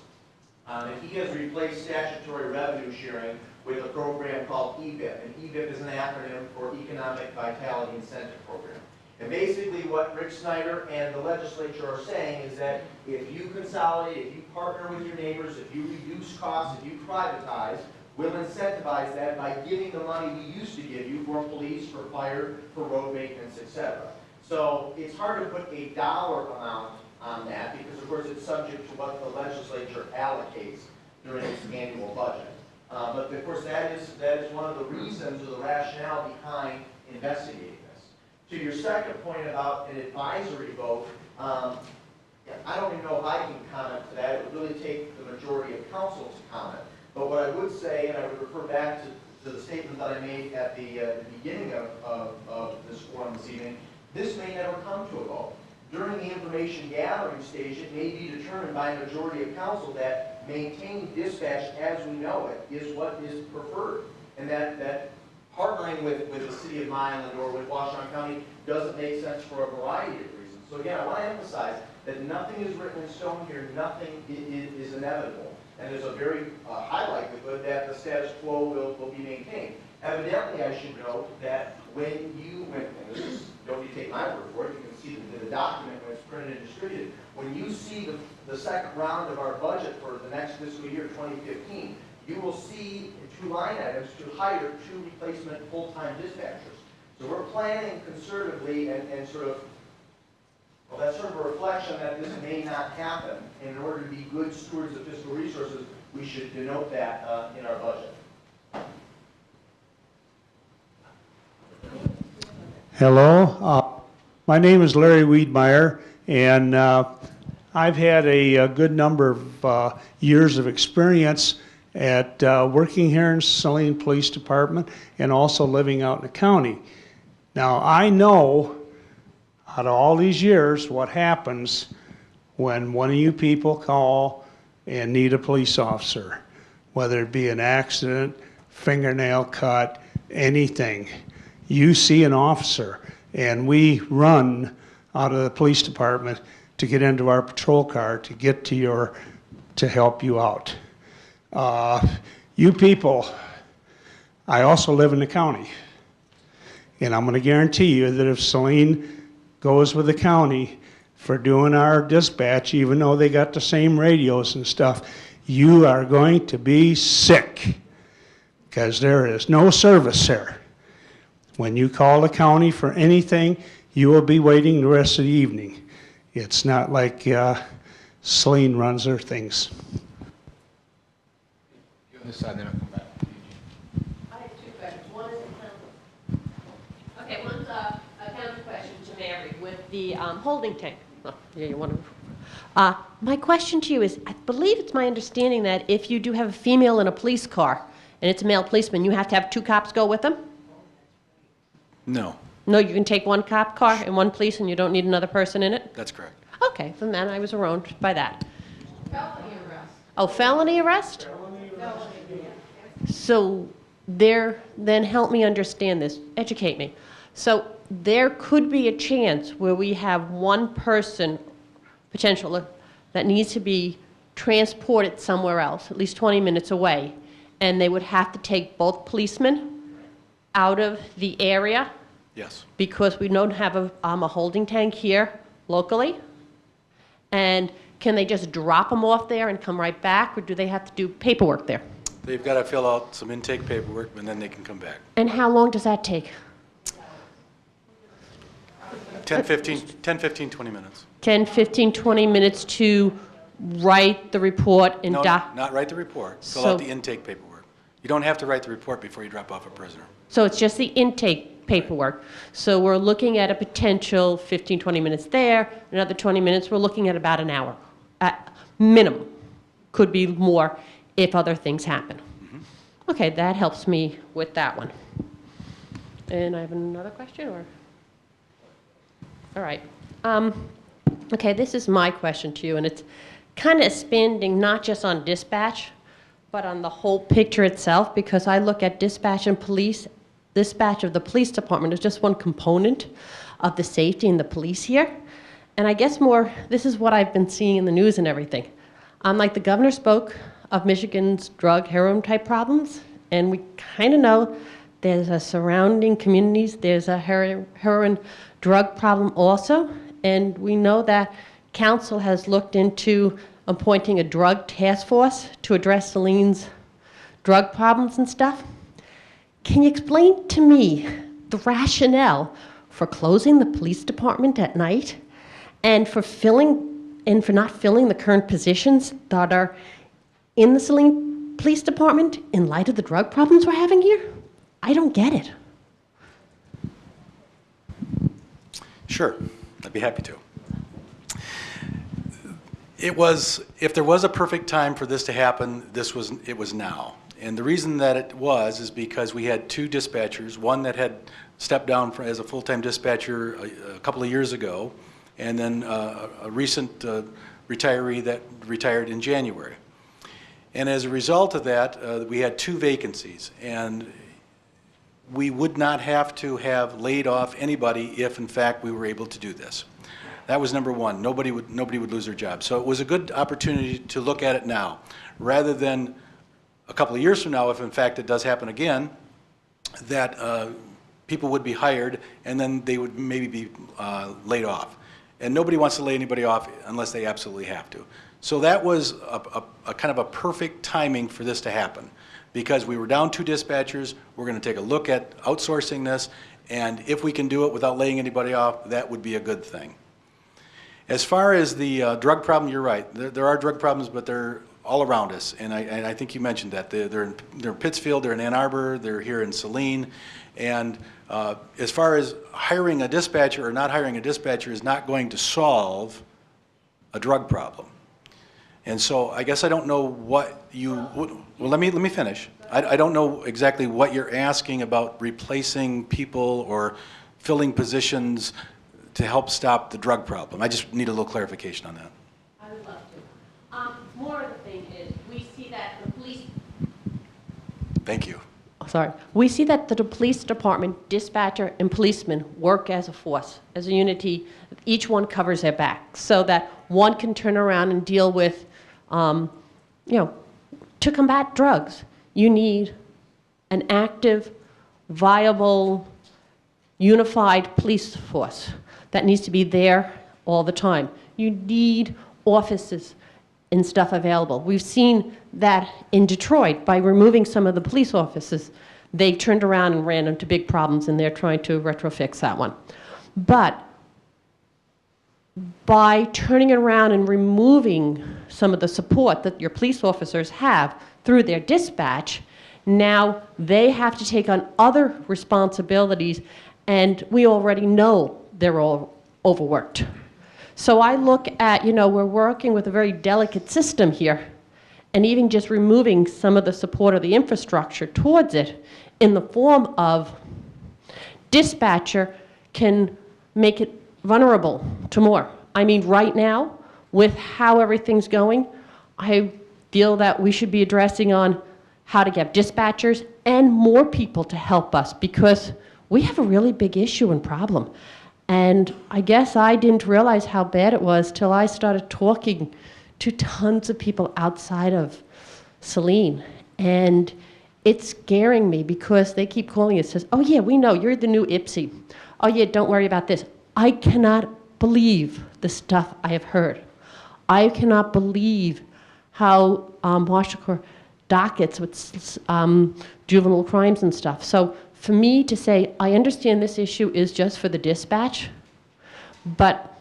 A: And he has replaced statutory revenue sharing with a program called EVIP. And EVIP is an acronym for Economic Vitality Incentive Program. And basically what Rick Snyder and the legislature are saying is that if you consolidate, if you partner with your neighbors, if you reduce costs, if you privatize, we'll incentivize that by giving the money we used to give you for police, for fire, for road maintenance, etc. So it's hard to put a dollar amount on that because, of course, it's subject to what the legislature allocates during its annual budget. But, of course, that is one of the reasons or the rationale behind investigating this. To your second point about an advisory vote, I don't even know if I can comment to that. It would really take the majority of council to comment. But what I would say, and I would refer back to the statement that I made at the beginning of this forum this evening, this may never come to a vote. During the information gathering stage, it may be determined by a majority of council that maintaining dispatch as we know it is what is preferred. And that partnering with the city of Milan or with Washington County doesn't make sense for a variety of reasons. So again, I want to emphasize that nothing is written in stone here, nothing is inevitable. And there's a very high likelihood that the status quo will be maintained. Evidently, I should note that when you, and this is, don't you take my word for it, you can see the document when it's printed and distributed. When you see the second round of our budget for the next fiscal year, 2015, you will see 2 line items to hire 2 replacement full-time dispatchers. So we're planning conservatively and sort of, well, that's sort of a reflection that this may not happen. And in order to be good stewards of fiscal resources, we should denote that in our budget.
H: Hello, my name is Larry Wiedmeyer, and I've had a good number of years of experience at working here in Saline Police Department and also living out in the county. Now, I know out of all these years what happens when one of you people call and need a police officer, whether it be an accident, fingernail cut, anything. You see an officer, and we run out of the police department to get into our patrol car to get to help you out. You people, I also live in the county, and I'm going to guarantee you that if Saline goes with the county for doing our dispatch, even though they got the same radios and stuff, you are going to be sick because there is no service there. When you call the county for anything, you will be waiting the rest of the evening. It's not like Saline runs their things.
B: Go on this side, then I'll come back.
I: I have 2 questions. One is a okay, one's a counter question to Mary with the holding tank. Oh, yeah, you want to. My question to you is, I believe it's my understanding that if you do have a female in a police car and it's a male policeman, you have to have 2 cops go with them?
C: No,
I: No, you can take 1 cop car and 1 police and you don't need another person in it?
C: that's correct.
I: Okay, then I was wrong by that.
J: Felony arrest.
I: Oh, felony arrest? So then help me understand this, educate me. So there could be a chance where we have 1 person, potential, that needs to be transported somewhere else, at least 20 minutes away, and they would have to take both policemen out of the area
C: Yes.
I: because we don't have a holding tank here locally? And can they just drop them off there and come right back, or do they have to do paperwork there?
C: They've got to fill out some intake paperwork, and then they can come back.
I: And how long does that take?
C: 10, 15, 20 minutes.
I: 10, 15, 20 minutes to write the report and
C: No, not write the report. Fill out the intake paperwork. You don't have to write the report before you drop off a prisoner.
I: So it's just the intake paperwork. So we're looking at a potential 15, 20 minutes there, another 20 minutes, we're looking at about an hour, at minimum. Could be more if other things happen. Okay, that helps me with that one. And I have another question, or? All right. Okay, this is my question to you, and it's kind of expanding not just on dispatch, but on the whole picture itself, because I look at dispatch and police. Dispatch of the police department is just one component of the safety and the police here. And I guess more, this is what I've been seeing in the news and everything. Like the governor spoke of Michigan's drug heroin type problems, and we kind of know there's a surrounding communities, there's a heroin drug problem also, and we know that council has looked into appointing a drug task force to address Saline's drug problems and stuff. Can you explain to me the rationale for closing the police department at night and for not filling the current positions that are in the Saline Police Department in light of the drug problems we're having here? I don't get it.
C: Sure, I'd be happy to. If there was a perfect time for this to happen, it was now. And the reason that it was is because we had two dispatchers, one that had stepped down as a full-time dispatcher a couple of years ago, and then a recent retiree that retired in January. And as a result of that, we had two vacancies, and we would not have to have laid off anybody if, in fact, we were able to do this. That was number one. Nobody would lose their job. So it was a good opportunity to look at it now, rather than a couple of years from now, if in fact it does happen again, that people would be hired and then they would maybe be laid off. And nobody wants to lay anybody off unless they absolutely have to. So that was a kind of a perfect timing for this to happen, because we were down two dispatchers. We're going to take a look at outsourcing this, and if we can do it without laying anybody off, that would be a good thing. As far as the drug problem, you're right. There are drug problems, but they're all around us, and I think you mentioned that. They're in Pittsfield, they're in Ann Arbor, they're here in Saline, and as far as hiring a dispatcher or not hiring a dispatcher is not going to solve a drug problem. And so I guess I don't know what you would, well, let me finish. I don't know exactly what you're asking about replacing people or filling positions to help stop the drug problem. I just need a little clarification on that.
I: I would love to. More of the thing is, we see that the police...
C: Thank you.
I: Sorry. We see that the police department, dispatcher, and policemen work as a force, as a unity. Each one covers their back, so that one can turn around and deal with, to combat drugs. You need an active, viable, unified police force that needs to be there all the time. You need offices and stuff available. We've seen that in Detroit by removing some of the police offices. They turned around and ran into big problems, and they're trying to retrofix that one. But by turning it around and removing some of the support that your police officers have through their dispatch, now they have to take on other responsibilities, and we already know they're all overworked. So I look at, we're working with a very delicate system here, and even just removing some of the support of the infrastructure towards it in the form of dispatcher can make it vulnerable to more. I mean, right now, with how everything's going, I feel that we should be addressing on how to get dispatchers and more people to help us, because we have a really big issue and problem. And I guess I didn't realize how bad it was till I started talking to tons of people outside of Saline. And it's scaring me, because they keep calling it, says, oh yeah, we know, you're the new Ipsy. Oh yeah, don't worry about this. I cannot believe the stuff I have heard. I cannot believe how Washington dockets with juvenile crimes and stuff. So for me to say, I understand this issue is just for the dispatch, but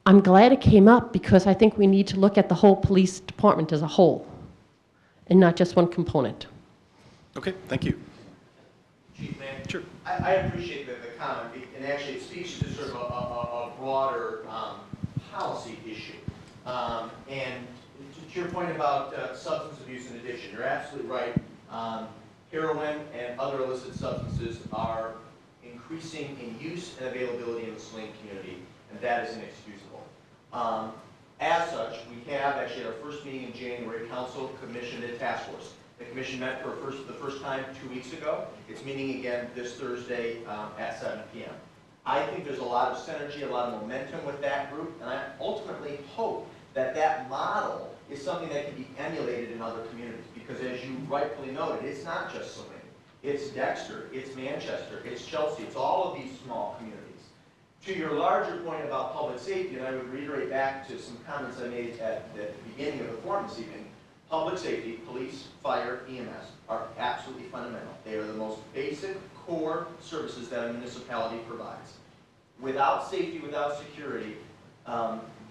I: I'm glad it came up, because I think we need to look at the whole police department as a whole and not just one component.
C: Okay, thank you. Chief, Sure.
A: I appreciate the comment, and actually it speaks to sort of a broader policy issue. And to your point about substance abuse and addiction, you're absolutely right. Heroin and other illicit substances are increasing in use and availability in the Saline community, and that is inexcusable. As such, we have actually at our first meeting in January, Council commissioned a task force. The commission met for the first time 2 weeks ago. It's meeting again this Thursday at 7 p.m. I think there's a lot of synergy, a lot of momentum with that group, and I ultimately hope that that model is something that can be emulated in other communities, because as you rightfully noted, it's not just Saline. It's Dexter, it's Manchester, it's Chelsea, it's all of these small communities. To your larger point about public safety, and I would reiterate back to some comments I made at the beginning of the forum this evening, public safety, police, fire, EMS are absolutely fundamental. They are the most basic core services that a municipality provides. Without safety, without security,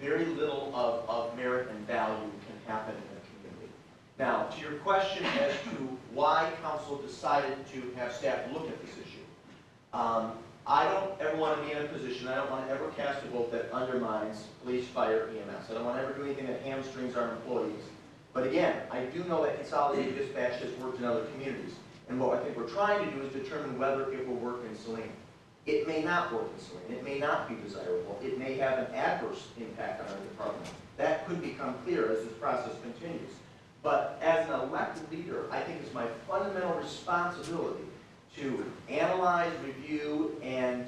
A: very little of merit and value can happen in a community. Now, to your question as to why council decided to have staff look at this issue, I don't ever want to be in a position, I don't want to ever cast a vote that undermines police, fire, EMS. I don't want to ever do anything that hamstrings our employees. But again, I do know that consolidated dispatch has worked in other communities. And what I think we're trying to do is determine whether it will work in Saline. It may not work in Saline. It may not be desirable. It may have an adverse impact on our department. That could become clear as this process continues. But as an elected leader, I think it's my fundamental responsibility to analyze, review, and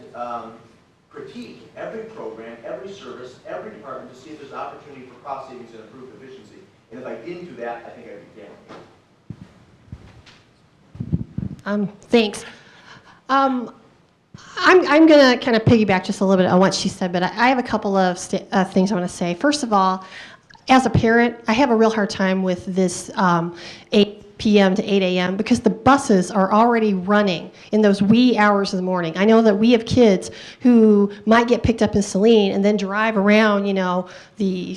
A: critique every program, every service, every department to see if there's opportunity for cost savings and improved efficiency. And if I didn't do that, I think I'd be failing.
K: Thanks. I'm going to kind of piggyback just a little bit on what she said, but I have a couple of things I want to say. First of all, as a parent, I have a real hard time with this 8 p.m. to 8 a.m. because the buses are already running in those wee hours of the morning. I know that we have kids who might get picked up in Saline and then drive around, you know, the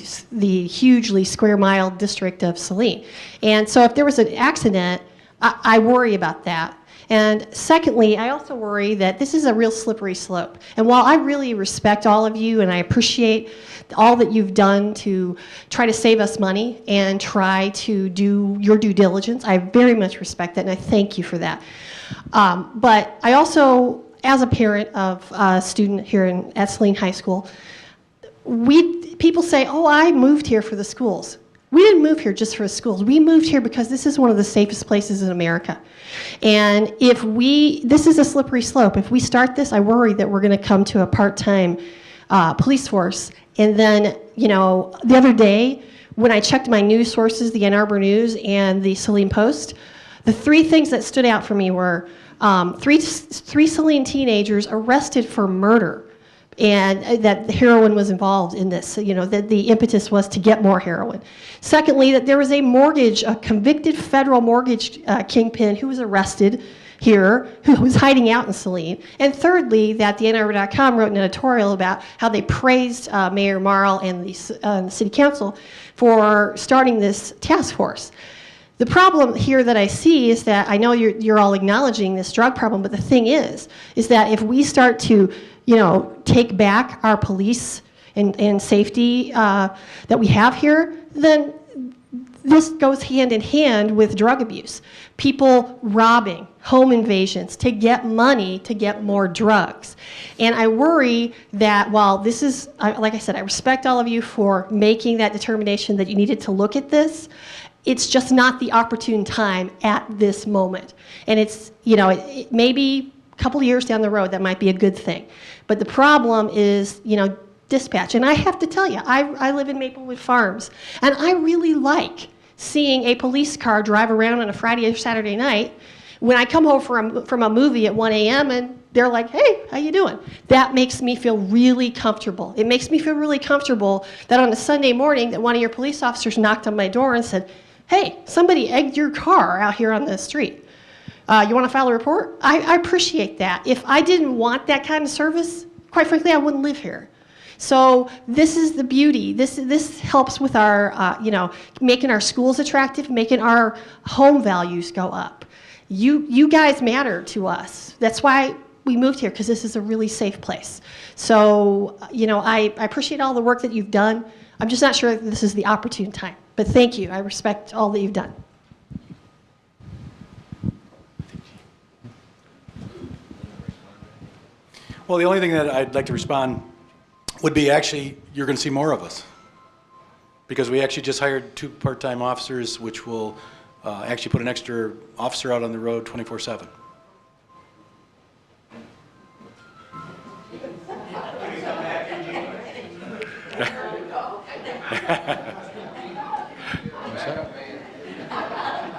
K: hugely square mile district of Saline. And so if there was an accident, I worry about that. And secondly, I also worry that this is a real slippery slope. And while I really respect all of you and I appreciate all that you've done to try to save us money and try to do your due diligence, I very much respect that and I thank you for that. But I also, as a parent of a student here at Saline High School, people say, oh, I moved here for the schools. We didn't move here just for the schools. We moved here because this is one of the safest places in America. And this is a slippery slope. If we start this, I worry that we're going to come to a part-time police force. And then, you know, the other day, when I checked my news sources, the Ann Arbor News and the Saline Post, the three things that stood out for me were three Saline teenagers arrested for murder. And that heroin was involved in this, you know, that the impetus was to get more heroin. Secondly, that there was a convicted federal mortgage kingpin who was arrested here, who was hiding out in Saline. And thirdly, that the AnnArbor.com wrote an editorial about how they praised Mayor Marl and the city council for starting this task force. The problem here that I see is that I know you're all acknowledging this drug problem, but the thing is that if we start to, you know, take back our police and safety that we have here, then this goes hand in hand with drug abuse. People robbing, home invasions to get money to get more drugs. And I worry that while this is, like I said, I respect all of you for making that determination that you needed to look at this. It's just not the opportune time at this moment. And it's, you know, it maybe a couple of years down the road, that might be a good thing. But the problem is, you know, dispatch. And I have to tell you, I live in Maplewood Farms, and I really like seeing a police car drive around on a Friday or Saturday night when I come home from a movie at 1 a.m. and they're like, hey, how you doing? That makes me feel really comfortable. It makes me feel really comfortable that on a Sunday morning that one of your police officers knocked on my door and said, hey, somebody egged your car out here on the street. You want to file a report? I appreciate that. If I didn't want that kind of service, quite frankly, I wouldn't live here. So this is the beauty. This helps with our, you know, making our schools attractive, making our home values go up. You guys matter to us. That's why we moved here because this is a really safe place. So, I appreciate all the work that you've done. I'm just not sure if this is the opportune time. But thank you. I respect all that you've done.
C: Well, the only thing that I'd like to respond would be actually, you're going to see more of us. Because we actually just hired 2 part-time officers, which will actually put an extra officer out on the road 24/7.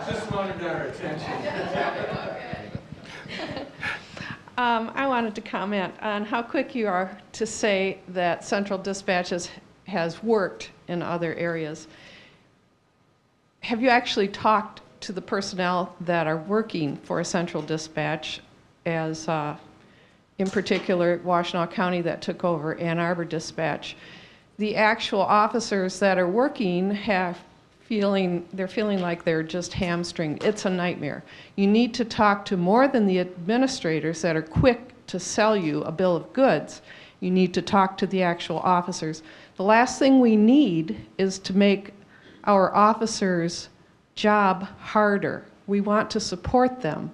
F: Just wanted our attention.
J: I wanted to comment on how quick you are to say that Central Dispatch has worked in other areas. Have you actually talked to the personnel that are working for Central Dispatch, as in particular Washtenaw County that took over Ann Arbor Dispatch? The actual officers that are working they're feeling like they're just hamstringed. It's a nightmare. You need to talk to more than the administrators that are quick to sell you a bill of goods. You need to talk to the actual officers. The last thing we need is to make our officers' job harder. We want to support them.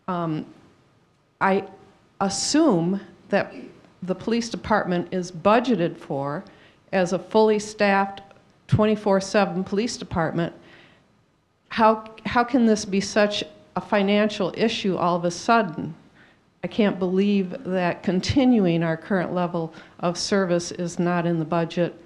J: I assume that the police department is budgeted for as a fully staffed 24/7 police department. How can this be such a financial issue all of a sudden? I can't believe that continuing our current level of service is not in the budget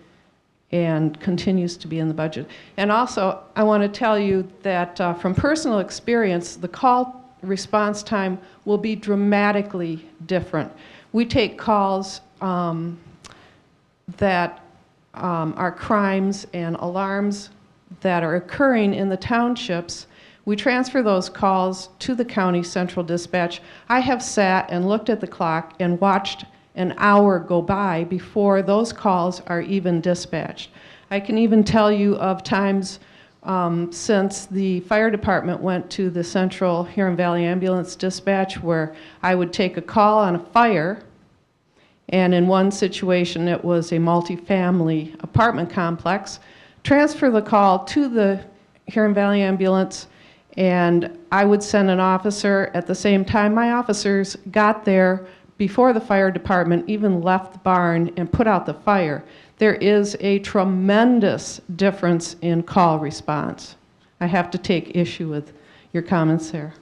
J: and continues to be in the budget. And also, I want to tell you that from personal experience, the call response time will be dramatically different. We take calls that are crimes and alarms that are occurring in the townships. We transfer those calls to the county central dispatch. I have sat and looked at the clock and watched an hour go by before those calls are even dispatched. I can even tell you of times since the fire department went to the Central Huron Valley Ambulance Dispatch where I would take a call on a fire, and in one situation it was a multifamily apartment complex, transfer the call to the Huron Valley Ambulance, and I would send an officer at the same time. My officers got there before the fire department even left the barn and put out the fire. There is a tremendous difference in call response. I have to take issue with your comments there.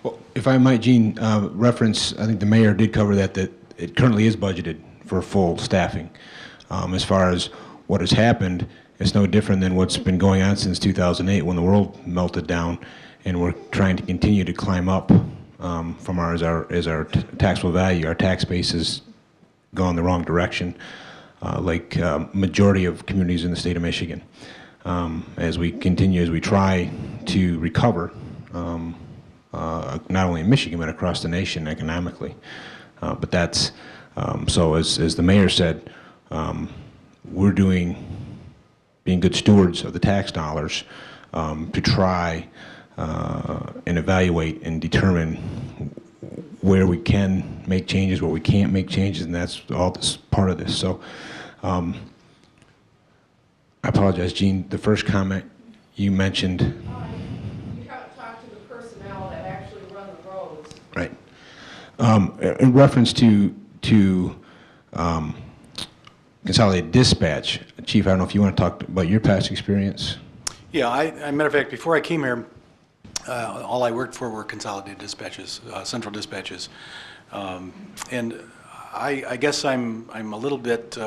B: Well, if I might, Gene, reference, I think the mayor did cover that it currently is budgeted for full staffing. As far as what has happened, it's no different than what's been going on since 2008 when the world melted down, and we're trying to continue to climb up from our taxable value. Our tax base has gone the wrong direction, like majority of communities in the state of Michigan. As we try to recover, not only in Michigan but across the nation economically. But that's so. As the mayor said, we're being good stewards of the tax dollars to try and evaluate and determine where we can make changes, where we can't make changes, and that's all this part of this. So I apologize, Gene. The first comment you mentioned.
J: You haven't talked to the personnel that actually run the roads.
B: Right. In reference to consolidated dispatch, Chief, I don't know if you want to talk about your past experience.
C: Yeah, matter of fact, before I came here, all I worked for were consolidated dispatches, central dispatches, and I guess I'm a little bit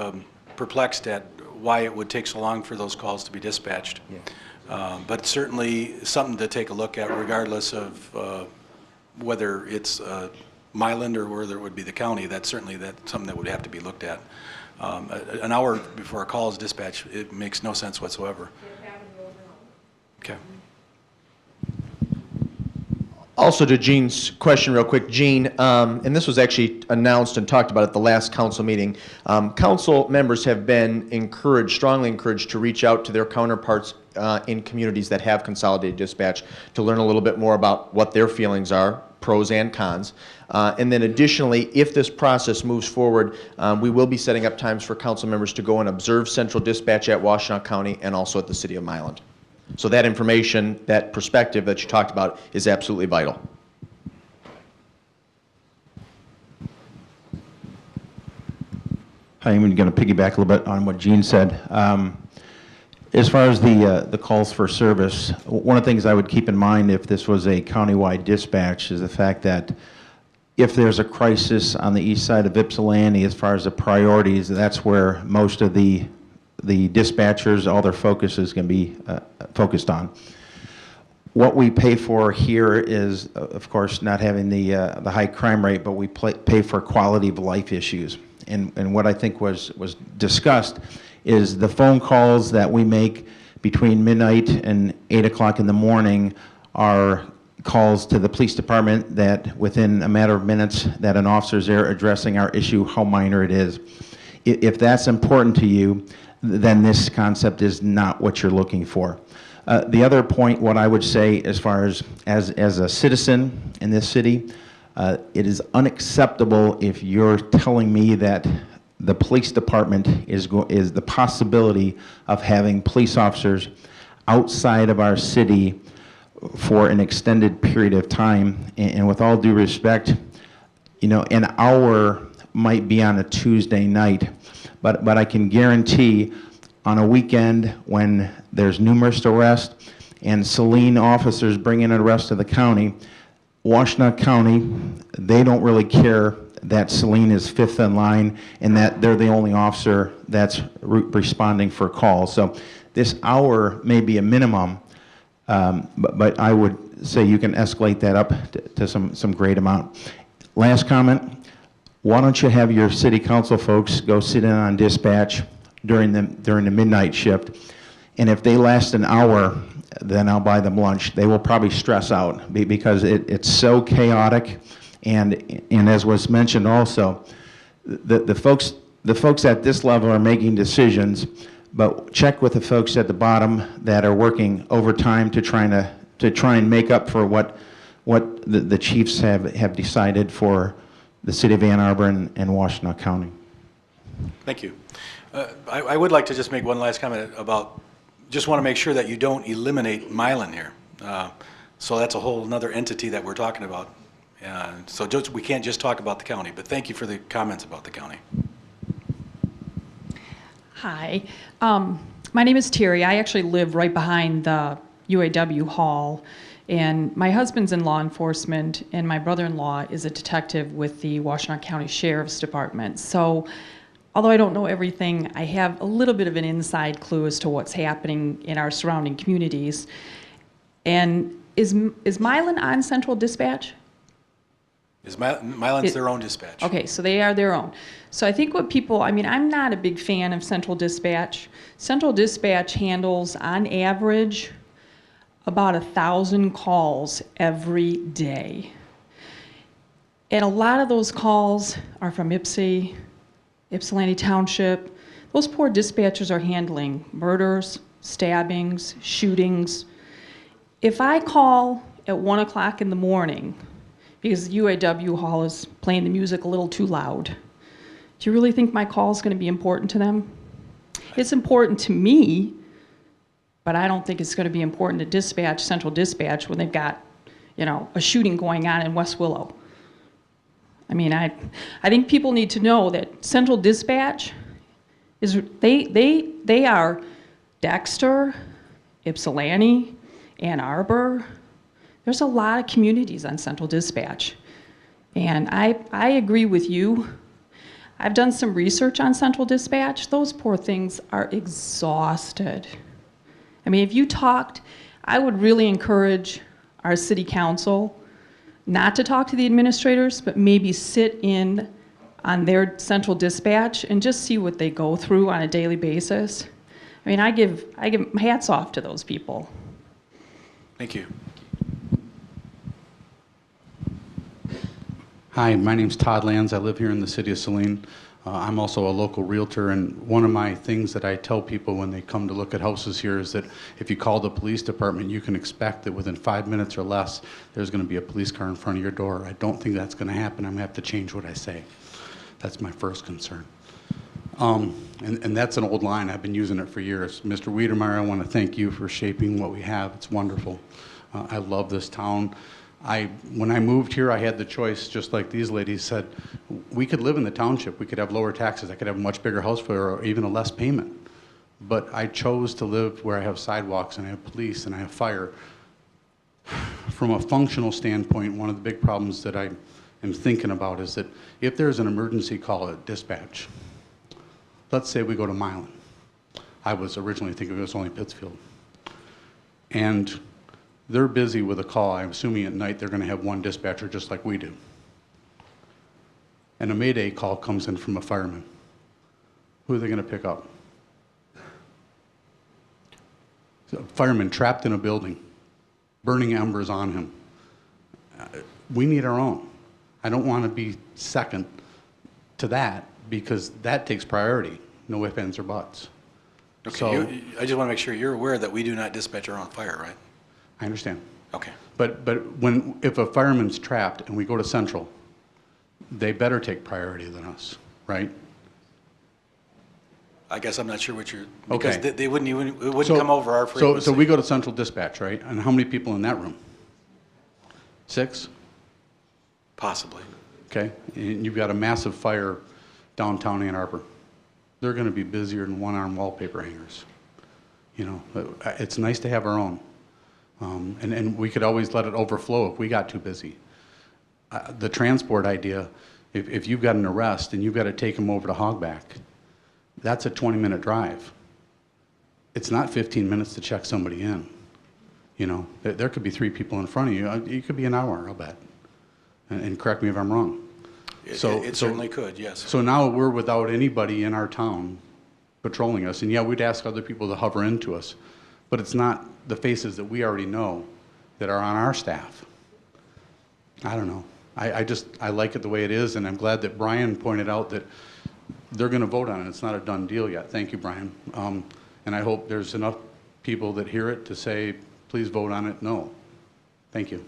C: perplexed at why it would take so long for those calls to be dispatched. Yeah. But certainly something to take a look at, regardless of whether it's Myland or whether it would be the county. That's something that would have to be looked at. An hour before a call is dispatched, it makes no sense whatsoever. Okay.
A: Also to Gene's question real quick, Gene, and this was actually announced and talked about at the last council meeting, council members have been strongly encouraged to reach out to their counterparts in communities that have consolidated dispatch to learn a little bit more about what their feelings are, pros and cons. And then additionally, if this process moves forward, we will be setting up times for council members to go and observe central dispatch at Washtenaw County and also at the city of Milan. So that information, that perspective that you talked about is absolutely vital.
L: I'm going to piggyback a little bit on what Gene said. As far as the calls for service, one of the things I would keep in mind if this was a countywide dispatch is the fact that if there's a crisis on the east side of Ypsilanti, as far as the priorities, that's where most of the dispatchers, all their focus is going to be focused on. What we pay for here is, of course, not having the high crime rate, but we pay for quality of life issues. And what I think was discussed is the phone calls that we make between midnight and 8 o'clock in the morning are calls to the police department that within a matter of minutes that an officer's there addressing our issue, how minor it is. If that's important to you, then this concept is not what you're looking for. The other point, what I would say as far as a citizen in this city, it is unacceptable if you're telling me that the police department is the possibility of having police officers outside of our city for an extended period of time. And with all due respect, you know, an hour might be on a Tuesday night, but I can guarantee on a weekend when there's numerous arrests and Saline officers bring in the rest of the county, Washtenaw County, they don't really care that Saline is fifth in line and that they're the only officer that's responding for calls. So this hour may be a minimum, but I would say you can escalate that up to some great amount. Last comment, why don't you have your city council folks go sit in on dispatch during the midnight shift, and if they last an hour, then I'll buy them lunch. They will probably stress out because it's so chaotic, and as was mentioned also, the folks at this level are making decisions, but check with the folks at the bottom that are working overtime to try and make up for what the chiefs have decided for the city of Ann Arbor and Washtenaw County.
C: Thank you. I would like to just make one last comment about, just want to make sure that you don't eliminate Milan here. So that's a whole another entity that we're talking about. So we can't just talk about the county, but thank you for the comments about the county.
M: Hi, my name is Terry. I actually live right behind the UAW hall, and my husband's in law enforcement, and my brother-in-law is a detective with the Washtenaw County Sheriff's Department. So although I don't know everything, I have a little bit of an inside clue as to what's happening in our surrounding communities. And is Milan on Central Dispatch?
C: Milan's their own dispatch.
M: Okay, so they are their own. So I think what people, I mean, I'm not a big fan of Central Dispatch. Central Dispatch handles, on average, about 1,000 calls every day. And a lot of those calls are from Ypsilanti Township. Those poor dispatchers are handling murders, stabbings, shootings. If I call at 1 o'clock in the morning because the UAW hall is playing the music a little too loud, do you really think my call is going to be important to them? It's important to me, but I don't think it's going to be important to dispatch, Central Dispatch, when they've got, you know, a shooting going on in West Willow. I mean, I think people need to know that Central Dispatch is, they are Dexter, Ypsilanti, Ann Arbor. There's a lot of communities on Central Dispatch. And I agree with you. I've done some research on Central Dispatch. Those poor things are exhausted. I mean, if you talked, I would really encourage our city council not to talk to the administrators, but maybe sit in on their Central Dispatch and just see what they go through on a daily basis. I mean, I give my hats off to those people.
C: Thank you. Hi, my name's Todd Lands. I live here in the city of Saline. I'm also a local realtor, and one of my things that I tell people when they come to look at houses here is that if you call the police department, you can expect that within 5 minutes or less, there's going to be a police car in front of your door. I don't think that's going to happen. I'm going to have to change what I say. That's my first concern. And that's an old line. I've been using it for years. Mr. Wiedemeyer, I want to thank you for shaping what we have. It's wonderful. I love this town. When I moved here, I had the choice, just like these ladies said, we could live in the township, we could have lower taxes, I could have a much bigger house for or even a less payment. But I chose to live where I have sidewalks and I have police and I have fire. From a functional standpoint, one of the big problems that I am thinking about is that if there's an emergency call at dispatch, let's say we go to Milan. I was originally thinking it was only Pittsfield. And they're busy with a call. I'm assuming at night they're going to have one dispatcher just like we do. And a Mayday call comes in from a fireman. Who are they going to pick up? A fireman trapped in a building, burning embers on him. We need our own. I don't want to be second to that because that takes priority. No ifs, ands, or buts.
N: Okay,
C: So,
N: I just want to make sure you're aware that we do not dispatch our own fire, right?
C: I understand.
N: Okay.
C: But if a fireman's trapped and we go to Central, they better take priority than us, right?
N: I guess I'm not sure what you're,
C: Okay.
N: because they wouldn't even, it wouldn't come over our
C: So
N: frequency.
C: we go to Central Dispatch, right? And how many people in that room? 6?
N: Possibly.
C: Okay. And you've got a massive fire downtown Ann Arbor. They're going to be busier than one-arm wallpaper hangers. You know, it's nice to have our own. And we could always let it overflow if we got too busy. The transport idea, if you've got an arrest and you've got to take them over to Hogback, that's a 20-minute drive. It's not 15 minutes to check somebody in. You know, there could be 3 people in front of you. It could be an hour, I'll bet. And correct me if I'm wrong.
N: It certainly could, yes.
C: So now we're without anybody in our town patrolling us. And yeah, we'd ask other people to hover into us. But it's not the faces that we already know that are on our staff. I don't know. I like it the way it is, and I'm glad that Brian pointed out that they're going to vote on it. It's not a done deal yet. Thank you, Brian. And I hope there's enough people that hear it to say, please vote on it no. Thank you.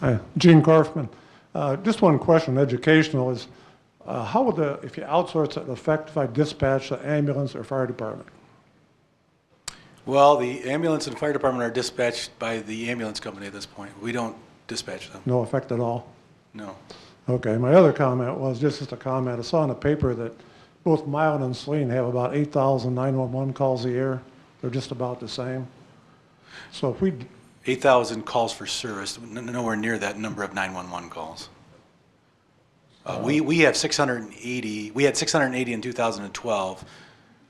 O: Hi, Gene Korfman. Just one question, educational, is how would if you outsource it, affect if I dispatch the ambulance or fire department?
N: Well, the ambulance and fire department are dispatched by the ambulance company at this point. We don't dispatch them.
O: No effect at all?
N: No.
O: Okay, my other comment was just a comment. I saw in the paper that both Milan and Saline have about 8,000 911 calls a year. They're just about the same. So if we
N: 8,000 calls for service, nowhere near that number of 911 calls. We have 680. We had 680 in 2012,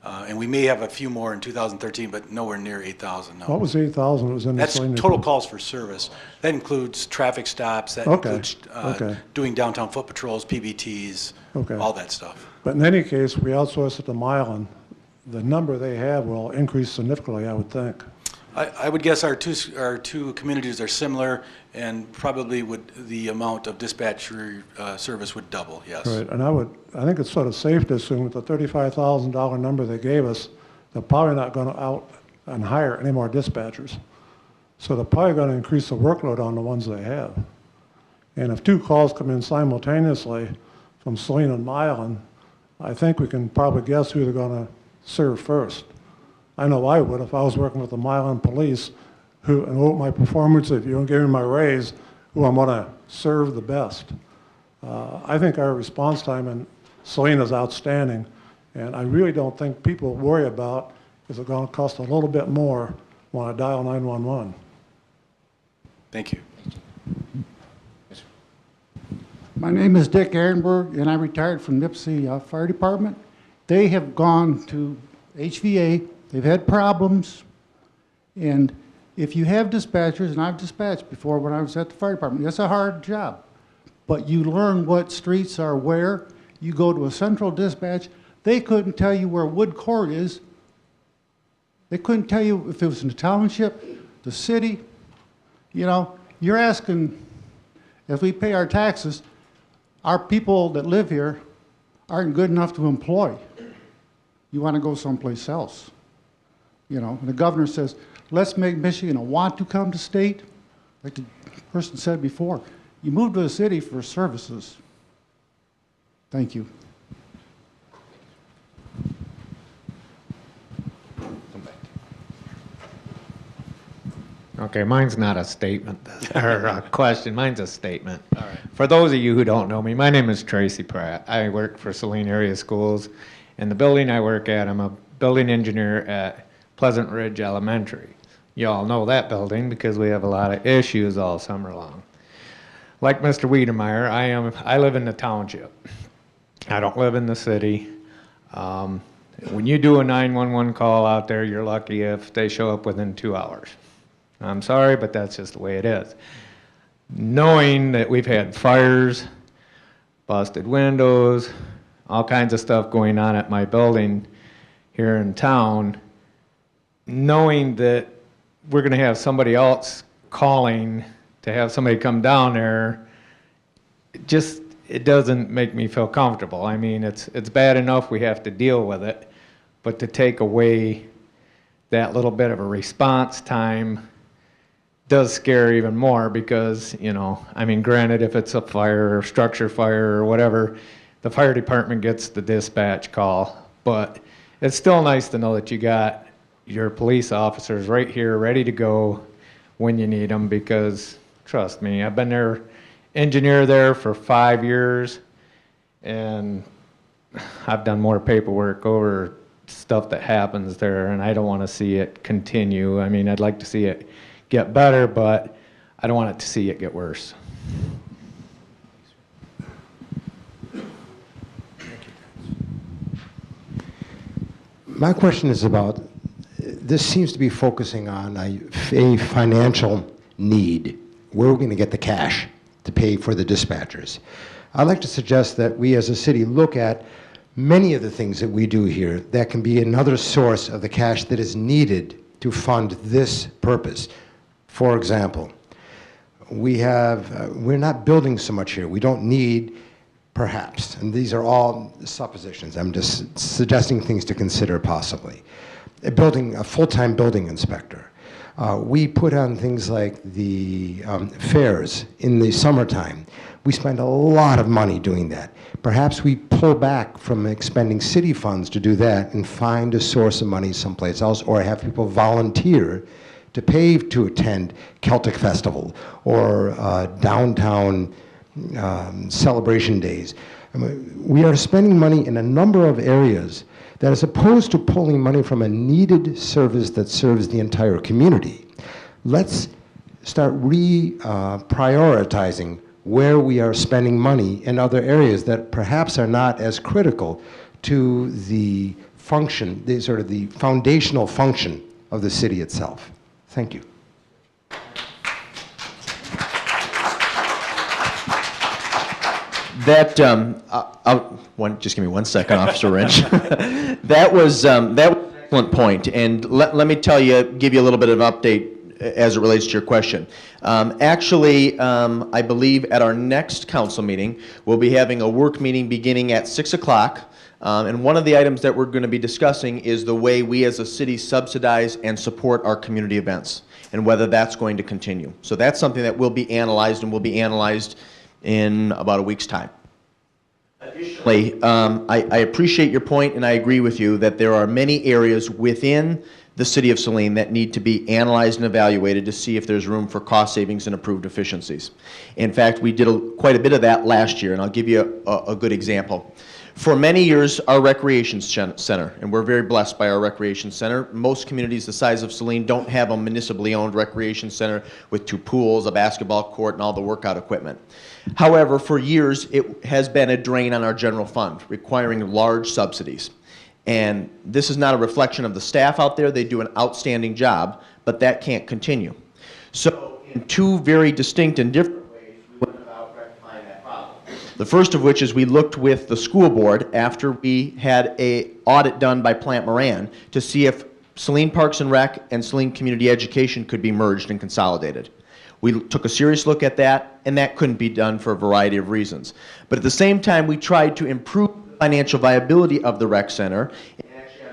N: and we may have a few more in 2013, but nowhere near 8,000. No.
O: What was 8,000? It was in the
N: That's
O: Saline
N: total
O: report.
N: calls for service. That includes traffic stops. That
O: Okay,
N: includes doing downtown foot patrols, PBTs, all that stuff.
O: But in any case, we outsource it to Milan. The number they have will increase significantly, I would think.
N: I would guess our two communities are similar, and probably the amount of dispatch service would double. Yes.
O: Right, and I think it's sort of safe to assume that the $35,000 number they gave us, they're probably not going to out and hire any more dispatchers. So they're probably going to increase the workload on the ones they have. And if 2 calls come in simultaneously from Saline and Milan, I think we can probably guess who they're going to serve first. I know I would if I was working with the Milan police, and what my performance, if you don't give me my raise, who I'm going to serve the best. I think our response time in Saline is outstanding, and I really don't think people worry about is it going to cost a little bit more when I dial 911.
N: Thank you.
P: My name is Dick Ehrenberg, and I retired from Nipsey Fire Department. They have gone to HVA. They've had problems, and if you have dispatchers, and I've dispatched before when I was at the fire department, it's a hard job, but you learn what streets are where. You go to a central dispatch, they couldn't tell you where Wood Court is. They couldn't tell you if it was in the township, the city, You know, you're asking, if we pay our taxes, our people that live here aren't good enough to employ. You want to go someplace else. You know, and the governor says, let's make Michigan a want to come to state. Like the person said before, you move to a city for services. Thank you.
E: Okay, mine's not a statement or a question. Mine's a statement. All right. For those of you who don't know me, my name is Tracy Pratt. I work for Saline Area Schools. In the building I work at, I'm a building engineer at Pleasant Ridge Elementary. You all know that building because we have a lot of issues all summer long. Like Mr. Wiedemeyer, I live in the township. I don't live in the city. When you do a 911 call out there, you're lucky if they show up within 2 hours. I'm sorry, but that's just the way it is. Knowing that we've had fires, busted windows, all kinds of stuff going on at my building here in town, knowing that we're going to have somebody else calling to have somebody come down there, it doesn't make me feel comfortable. I mean, it's bad enough we have to deal with it, but to take away that little bit of a response time does scare even more because, you know, I mean, granted, if it's a fire or structure fire or whatever, the fire department gets the dispatch call, but it's still nice to know that you got your police officers right here ready to go when you need them because, trust me, I've been their engineer there for 5 years and I've done more paperwork over stuff that happens there and I don't want to see it continue. I mean, I'd like to see it get better, but I don't want it to see it get worse.
D: My question is about, this seems to be focusing on a financial need. Where are we going to get the cash to pay for the dispatchers? I'd like to suggest that we as a city look at many of the things that we do here that can be another source of the cash that is needed to fund this purpose. For example, we're not building so much here. We don't need, perhaps, and these are all suppositions. I'm just suggesting things to consider possibly. A full-time building inspector. We put on things like the fairs in the summertime. We spend a lot of money doing that. Perhaps we pull back from expending city funds to do that and find a source of money someplace else, or have people volunteer to pay to attend Celtic Festival or downtown celebration days. I mean, we are spending money in a number of areas that, as opposed to pulling money from a needed service that serves the entire community, let's start prioritizing where we are spending money in other areas that perhaps are not as critical to the function, the sort of the foundational function of the city itself. Thank you.
A: That, just give me 1 second, Officer Wrench. That was an excellent point, and let me give you a little bit of an update as it relates to your question. Actually, I believe at our next council meeting, we'll be having a work meeting beginning at 6 o'clock. And one of the items that we're going to be discussing is the way we as a city subsidize and support our community events and whether that's going to continue. So that's something that will be analyzed and will be analyzed in about a week's time. Additionally, I appreciate your point and I agree with you that there are many areas within the city of Saline that need to be analyzed and evaluated to see if there's room for cost savings and improved efficiencies. In fact, we did quite a bit of that last year, and I'll give you a good example. For many years, our recreation center, and we're very blessed by our recreation center. Most communities the size of Saline don't have a municipally owned recreation center with 2 pools, a basketball court, and all the workout equipment. However, for years, it has been a drain on our general fund, requiring large subsidies. And this is not a reflection of the staff out there. They do an outstanding job, but that can't continue. So in 2 very distinct and different ways, we went about rectifying that problem. The first of which is we looked with the school board after we had an audit done by Plant Moran to see if Saline Parks and Rec and Saline Community Education could be merged and consolidated. We took a serious look at that, and that couldn't be done for a variety of reasons. But at the same time, we tried to improve the financial viability of the rec center.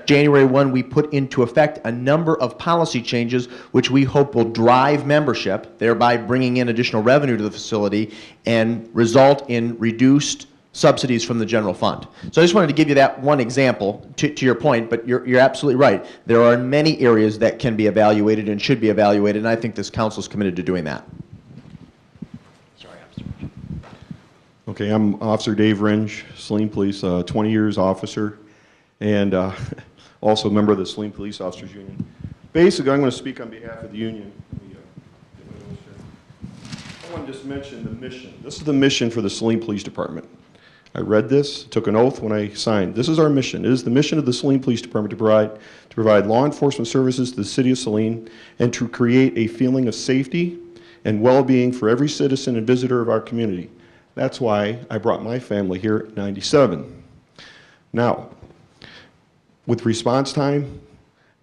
A: January 1, we put into effect a number of policy changes which we hope will drive membership, thereby bringing in additional revenue to the facility and result in reduced subsidies from the general fund. So I just wanted to give you that one example to your point, but you're absolutely right. There are many areas that can be evaluated and should be evaluated, and I think this council is committed to doing that.
Q: Okay, I'm Officer Dave Ringe, Saline Police, 20 years officer, and also a member of the Saline Police Officers Union. Basically, I'm going to speak on behalf of the union. I want to just mention the mission. This is the mission for the Saline Police Department. I read this, took an oath when I signed. This is our mission. It is the mission of the Saline Police Department to provide law enforcement services to the city of Saline and to create a feeling of safety and well-being for every citizen and visitor of our community. That's why I brought my family here at 97. Now, with response time,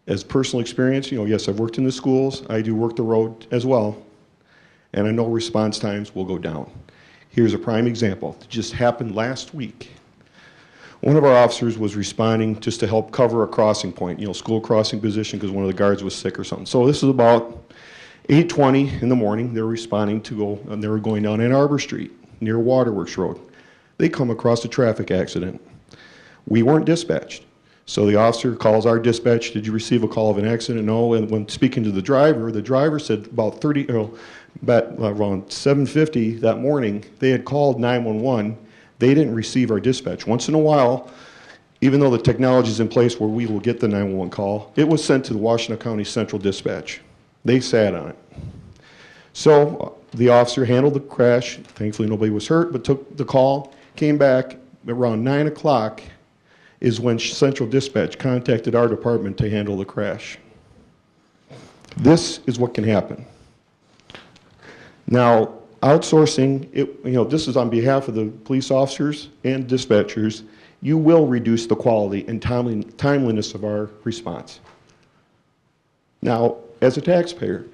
Q: as personal experience, yes, I've worked in the schools, I do work the road as well, and I know response times will go down. Here's a prime example. It just happened last week. One of our officers was responding just to help cover a crossing point, school crossing position because one of the guards was sick or something. So this is about 8:20 in the morning. They were responding to go, and they were going down Ann Arbor Street near Waterworks Road. They come across a traffic accident. We weren't dispatched. So the officer calls our dispatch, did you receive a call of an accident? No, and when speaking to the driver said about around 7:50 that morning, they had called 911. They didn't receive our dispatch. Once in a while, even though the technology is in place where we will get the 911 call, it was sent to the Washtenaw County Central Dispatch. They sat on it. So the officer handled the crash. Thankfully, nobody was hurt, but took the call, came back around 9 o'clock is when Central Dispatch contacted our department to handle the crash. This is what can happen. Now, outsourcing, this is on behalf of the police officers and dispatchers. You will reduce the quality and timeliness of our response. Now, as a taxpayer,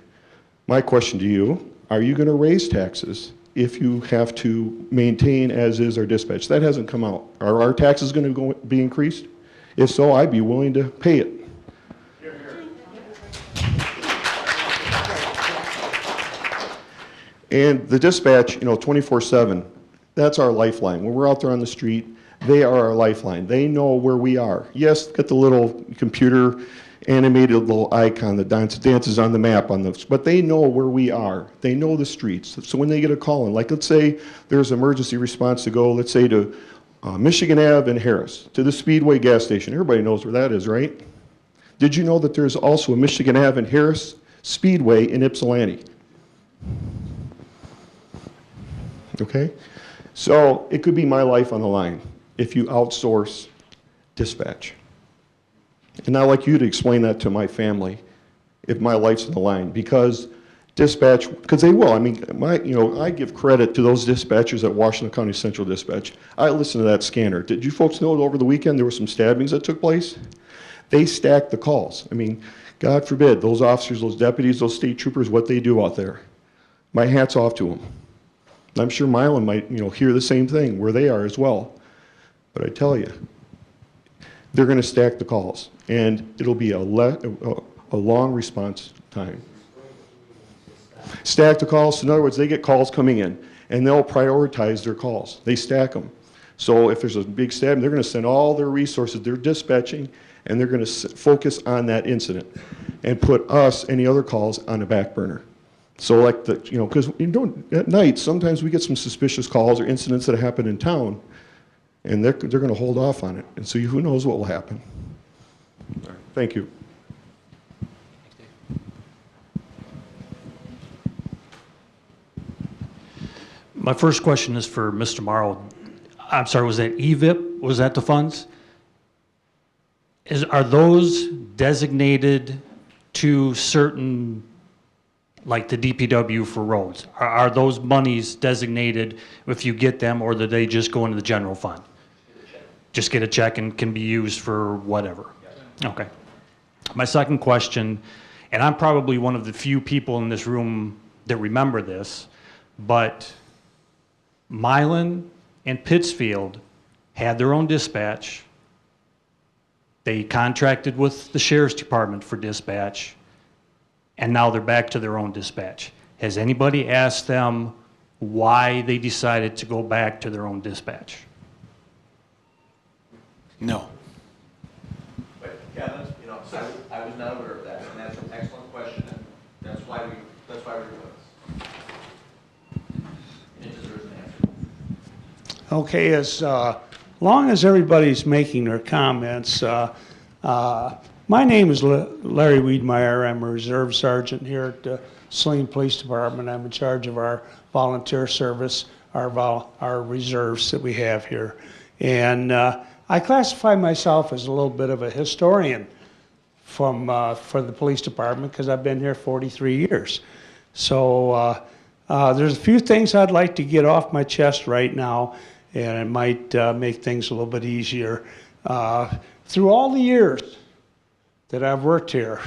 Q: my question to you, are you going to raise taxes if you have to maintain as is our dispatch? That hasn't come out. Are our taxes going to be increased? If so, I'd be willing to pay it. And the dispatch, 24/7, that's our lifeline. When we're out there on the street, they are our lifeline. They know where we are. Yes, get the little computer animated little icon that dances on the map but they know where we are. They know the streets. So when they get a call in, like let's say there's emergency response to go, let's say to Michigan Ave and Harris, to the Speedway gas station. Everybody knows where that is, right? Did you know that there's also a Michigan Ave and Harris Speedway in Ypsilanti? Okay? So it could be my life on the line if you outsource dispatch. And I'd like you to explain that to my family if my life's on the line, because dispatch, because they will. I mean, I give credit to those dispatchers at Washtenaw County Central Dispatch. I listened to that scanner. Did you folks know that over the weekend there were some stabbings that took place? They stacked the calls. I mean, God forbid, those officers, those deputies, those state troopers, what they do out there. My hat's off to them. I'm sure Milan might, hear the same thing where they are as well. But I tell you, they're going to stack the calls, and it'll be a long response time. Stack the calls. In other words, they get calls coming in, and they'll prioritize their calls. They stack them. So if there's a big stabbing, they're going to send all their resources, they're dispatching, and they're going to focus on that incident and put us, any other calls, on the back burner. So like because at night, sometimes we get some suspicious calls or incidents that happen in town, and they're going to hold off on it. And so who knows what will happen. All right, thank you.
R: My first question is for Mr. Marl. I'm sorry, was that EVIP? Was that the funds? Are those designated to certain, like the DPW for roads? Are those monies designated if you get them, or do they just go into the general fund? Just get a check and can be used for whatever? Okay. My second question, and I'm probably one of the few people in this room that remember this, but Milan and Pittsfield had their own dispatch. They contracted with the sheriff's department for dispatch, and now they're back to their own dispatch. Has anybody asked them why they decided to go back to their own dispatch?
N: No.
A: But Kevin, you know, I was not aware of that, and that's an excellent question, and that's why we're doing this. It deserves an answer.
H: Okay, as long as everybody's making their comments, my name is Larry Wiedmeyer. I'm a reserve sergeant here at the Saline Police Department. I'm in charge of our volunteer service, our reserves that we have here. And I classify myself as a little bit of a historian for the police department because I've been here 43 years. So there's a few things I'd like to get off my chest right now, and it might make things a little bit easier. Through all the years that I've worked here,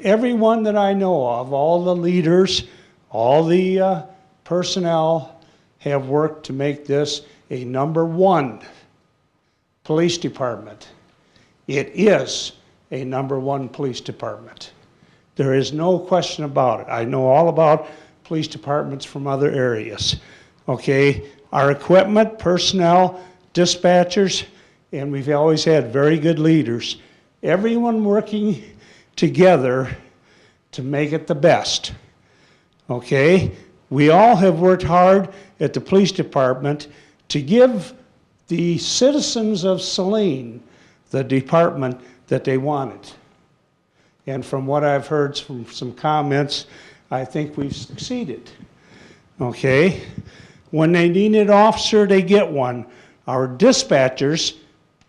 H: everyone that I know of, all the leaders, all the personnel have worked to make this a #1 police department. It is a #1 police department. There is no question about it. I know all about police departments from other areas. Okay, our equipment, personnel, dispatchers, and we've always had very good leaders. Everyone working together to make it the best. Okay, we all have worked hard at the police department to give the citizens of Saline the department that they wanted. And from what I've heard from some comments, I think we've succeeded. Okay, when they need an officer, they get one. Our dispatchers,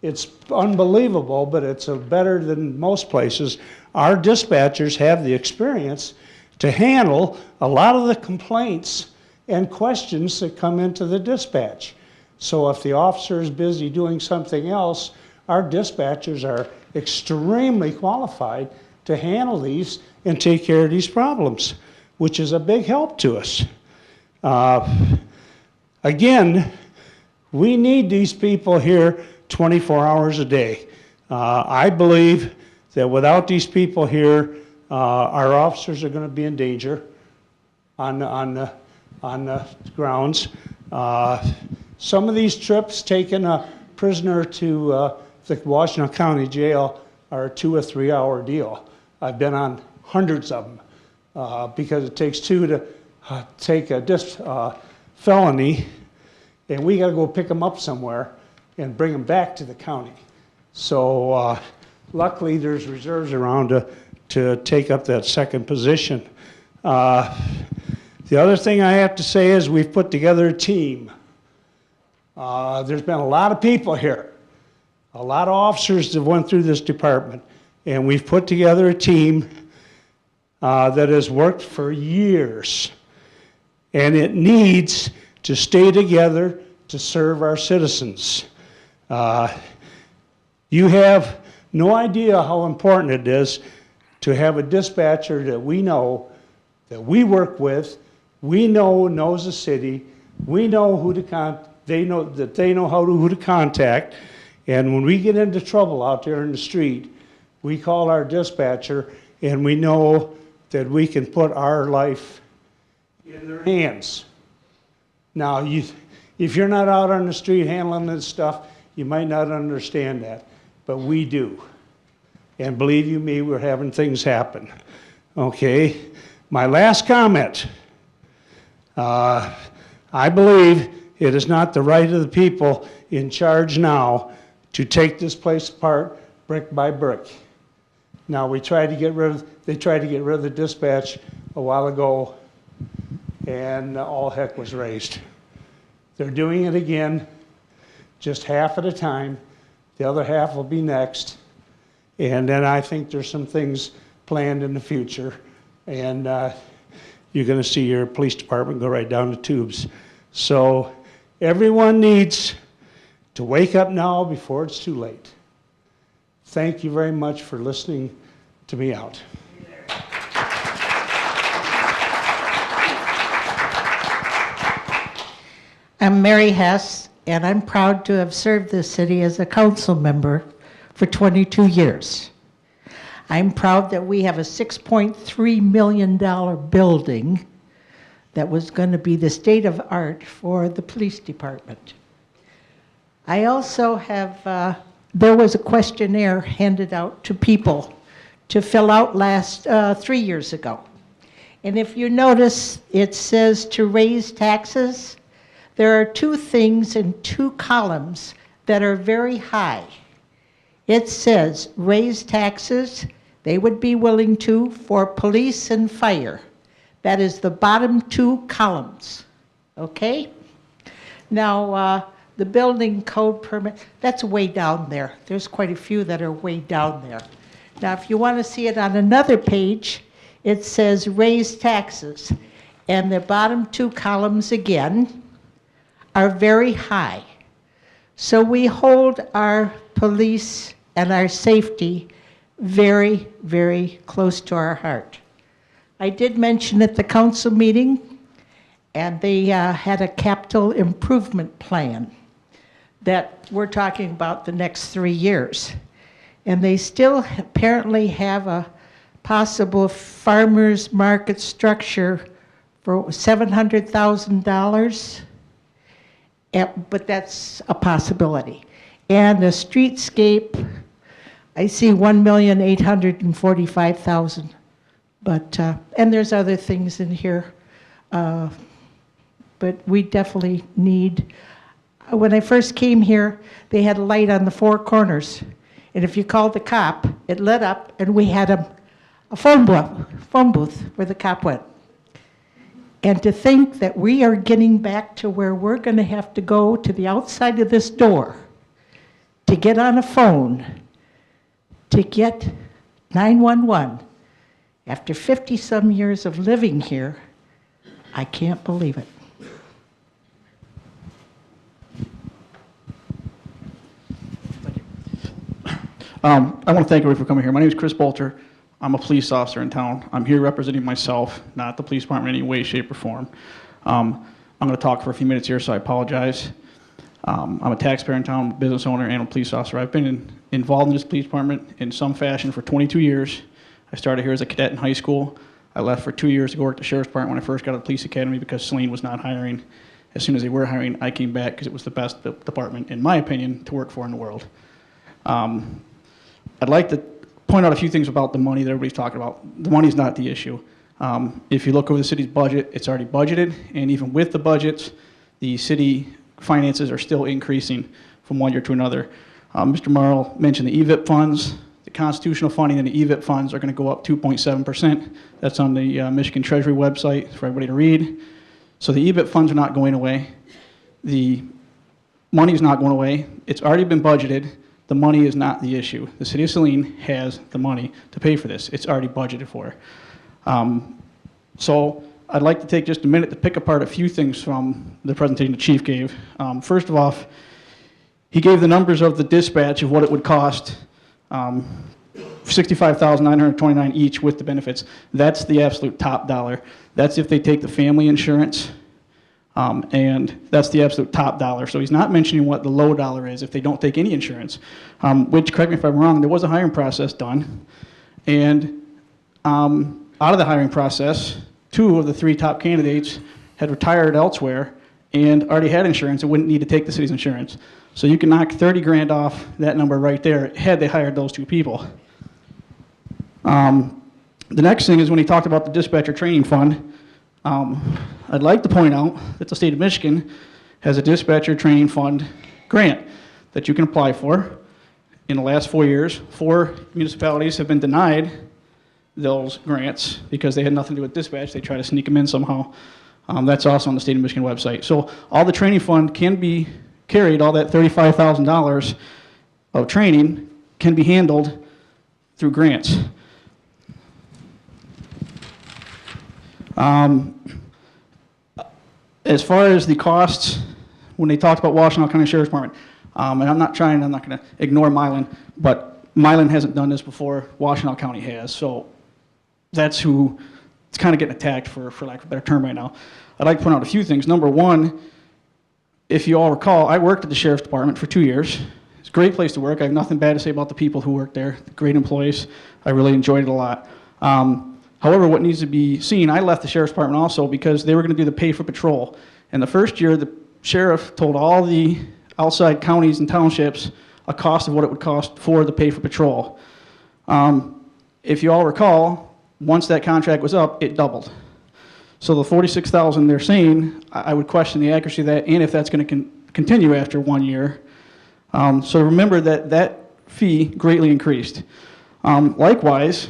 H: it's unbelievable, but it's better than most places. Our dispatchers have the experience to handle a lot of the complaints and questions that come into the dispatch. So if the officer is busy doing something else, our dispatchers are extremely qualified to handle these and take care of these problems, which is a big help to us. Again, we need these people here 24 hours a day. I believe that without these people here, our officers are going to be in danger on the grounds. Some of these trips taking a prisoner to the Washington County Jail are a 2 or 3 hour deal. I've been on hundreds of them because it takes 2 to take a felony, and we got to go pick them up somewhere and bring them back to the county. So luckily there's reserves around to take up that second position. The other thing I have to say is we've put together a team. There's been a lot of people here, a lot of officers that went through this department, and we've put together a team that has worked for years, and it needs to stay together to serve our citizens. You have no idea how important it is to have a dispatcher that we know, that we work with, we know knows the city, we know who to they know who to contact, and when we get into trouble out there in the street, we call our dispatcher, and we know that we can put our life in their hands. Now, if you're not out on the street handling this stuff, you might not understand that, but we do. And believe you me, we're having things happen. Okay, my last comment. I believe it is not the right of the people in charge now to take this place apart brick by brick. Now, they tried to get rid of the dispatch a while ago, and all heck was raised. They're doing it again, just half at a time. The other half will be next. And then I think there's some things planned in the future. And you're going to see your police department go right down the tubes. So everyone needs to wake up now before it's too late. Thank you very much for listening to me out.
G: I'm Mary Hess, and I'm proud to have served this city as a council member for 22 years. I'm proud that we have a $6.3 million building that was going to be the state of art for the police department. I also have, there was a questionnaire handed out to people to fill out 3 years ago. And if you notice, it says to raise taxes. There are two things in two columns that are very high. It says raise taxes, they would be willing to, for police and fire. That is the bottom two columns, okay? Now, the building code permit, that's way down there. There's quite a few that are way down there. Now, if you want to see it on another page, it says raise taxes. And the bottom two columns again are very high. So we hold our police and our safety very, very close to our heart. I did mention at the council meeting, and they had a capital improvement plan that we're talking about the next 3 years. And they still apparently have a possible farmer's market structure for $700,000, but that's a possibility. And a streetscape, I see $1,845,000. But, and there's other things in here, but we definitely need, when I first came here, they had a light on the four corners. And if you called the cop, it lit up, and we had a phone booth where the cop went. And to think that we are getting back to where we're going to have to go to the outside of this door to get on a phone, to get 911, after 50-some years of living here, I can't believe it.
S: I want to thank everybody for coming here. My name is Chris Bolter. I'm a police officer in town. I'm here representing myself, not the police department in any way, shape, or form. I'm going to talk for a few minutes here, so I apologize. I'm a taxpayer in town, business owner, and a police officer. I've been involved in this police department in some fashion for 22 years. I started here as a cadet in high school. I left for 2 years to go work at the sheriff's department when I first got out of the police academy because Saline was not hiring. As soon as they were hiring, I came back because it was the best department, in my opinion, to work for in the world. I'd like to point out a few things about the money that everybody's talking about. The money's not the issue. If you look over the city's budget, it's already budgeted, and even with the budgets, the city finances are still increasing from one year to another. Mr. Marl mentioned the EVIP funds. The constitutional funding and the EVIP funds are going to go up 2.7%. That's on the Michigan Treasury website for everybody to read. So the EVIP funds are not going away. The money is not going away. It's already been budgeted. The money is not the issue. The city of Saline has the money to pay for this. It's already budgeted for. So I'd like to take just a minute to pick apart a few things from the presentation the chief gave. First of all, he gave the numbers of the dispatch of what it would cost, $65,929 each with the benefits. That's the absolute top dollar. That's if they take the family insurance, and that's the absolute top dollar. So he's not mentioning what the low dollar is if they don't take any insurance, which, correct me if I'm wrong, there was a hiring process done. And out of the hiring process, 2 of the 3 top candidates had retired elsewhere and already had insurance and wouldn't need to take the city's insurance. So you can knock 30 grand off that number right there had they hired those 2 people. The next thing is when he talked about the dispatcher training fund, I'd like to point out that the state of Michigan has a dispatcher training fund grant that you can apply for. In the last 4 years, 4 municipalities have been denied those grants because they had nothing to do with dispatch. They try to sneak them in somehow. That's also on the state of Michigan website. So all the training fund can be carried, all that $35,000 of training can be handled through grants. As far as the costs, when they talked about Washtenaw County Sheriff's Department, and I'm not going to ignore Milan, but Milan hasn't done this before, Washtenaw County has, so that's who it's kind of getting attacked, for lack of a better term right now. I'd like to point out a few things. Number one, if you all recall, I worked at the Sheriff's Department for 2 years. It's a great place to work. I have nothing bad to say about the people who work there. Great employees. I really enjoyed it a lot. However, what needs to be seen, I left the Sheriff's Department also because they were going to do the pay for patrol. And the first year, the sheriff told all the outside counties and townships a cost of what it would cost for the pay for patrol. If you all recall, once that contract was up, it doubled. So the $46,000 they're saying, I would question the accuracy of that and if that's going to continue after 1 year. So remember that that fee greatly increased. Likewise,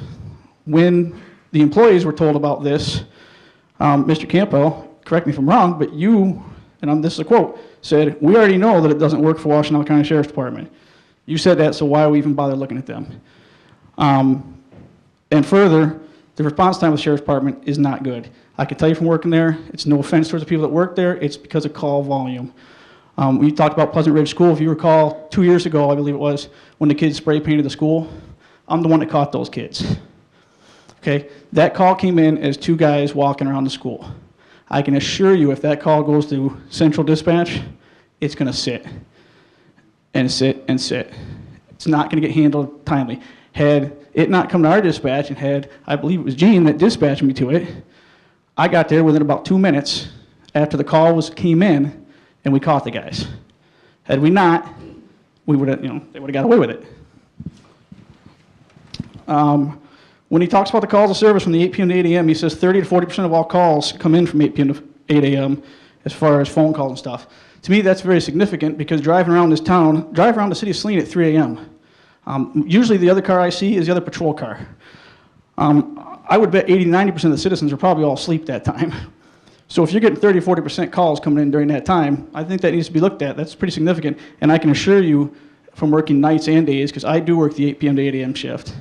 S: when the employees were told about this, Mr. Campbell, correct me if I'm wrong, but you, and this is a quote, said, "We already know that it doesn't work for Washtenaw County Sheriff's Department." You said that, so why we even bother looking at them? And further, the response time with the Sheriff's Department is not good. I can tell you from working there, it's no offense towards the people that work there, it's because of call volume. We talked about Pleasant Ridge School. If you recall, 2 years ago, I believe it was, when the kids spray painted the school, I'm the one that caught those kids. Okay, that call came in as 2 guys walking around the school. I can assure you if that call goes to Central Dispatch, it's going to sit and sit and sit. It's not going to get handled timely. Had it not come to our dispatch and had, I believe it was Gene that dispatched me to it, I got there within about 2 minutes after the call came in and we caught the guys. Had we not, we would have, they would have got away with it. When he talks about the calls of service from the 8 p.m. to 8 a.m., he says 30 to 40% of all calls come in from 8 p.m. to 8 a.m. as far as phone calls and stuff. To me, that's very significant because driving around this town, drive around the city of Saline at 3 a.m. Usually the other car I see is the other patrol car. I would bet 80 to 90% of the citizens are probably all asleep that time. So if you're getting 30 to 40% calls coming in during that time, I think that needs to be looked at. That's pretty significant. And I can assure you from working nights and days, because I do work the 8 p.m. to 8 a.m. shift,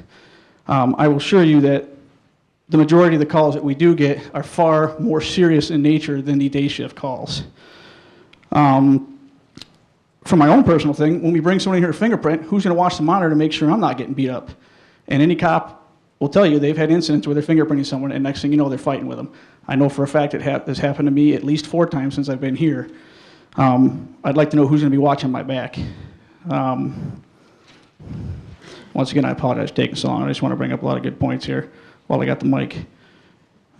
S: I will assure you that the majority of the calls that we do get are far more serious in nature than the day shift calls. From my own personal thing, when we bring someone in here to fingerprint, who's going to watch the monitor to make sure I'm not getting beat up? And any cop will tell you they've had incidents where they're fingerprinting someone, and next thing you know, they're fighting with them. I know for a fact it has happened to me at least 4 times since I've been here. I'd like to know who's going to be watching my back. Once again, I apologize for taking so long. I just want to bring up a lot of good points here while I got the mic.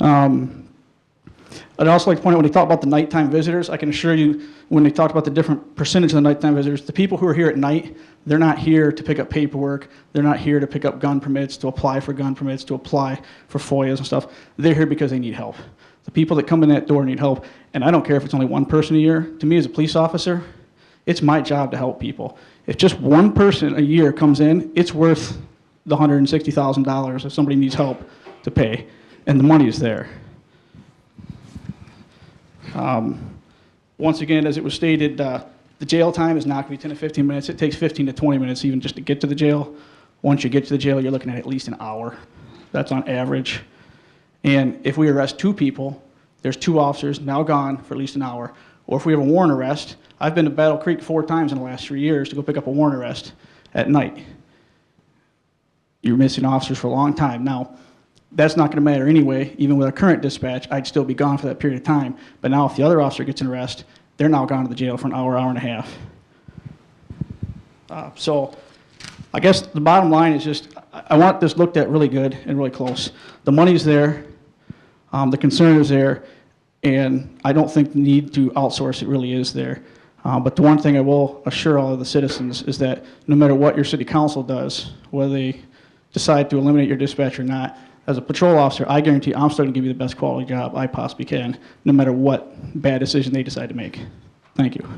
S: I'd also like to point out when they talk about the nighttime visitors, I can assure you when they talked about the different percentage of the nighttime visitors, the people who are here at night, they're not here to pick up paperwork. They're not here to pick up gun permits, to apply for gun permits, to apply for FOIAs and stuff. They're here because they need help. The people that come in that door need help, and I don't care if it's only 1 person a year. To me as a police officer, it's my job to help people. If just 1 person a year comes in, it's worth the $160,000 if somebody needs help to pay, and the money is there. Once again, as it was stated, the jail time is not going to be 10 to 15 minutes. It takes 15 to 20 minutes even just to get to the jail. Once you get to the jail, you're looking at least an hour. That's on average. And if we arrest 2 people, there's 2 officers now gone for at least an hour. Or if we have a warrant arrest, I've been to Battle Creek 4 times in the last 3 years to go pick up a warrant arrest at night. You're missing officers for a long time. Now, that's not going to matter anyway. Even with our current dispatch, I'd still be gone for that period of time. But now if the other officer gets an arrest, they're now gone to the jail for an hour, hour and a half. So I guess the bottom line is just I want this looked at really good and really close. The money's there. The concern is there. And I don't think the need to outsource it really is there. But the one thing I will assure all of the citizens is that no matter what your city council does, whether they decide to eliminate your dispatch or not, as a patrol officer, I guarantee I'm starting to give you the best quality job I possibly can, no matter what bad decision they decide to make. Thank you.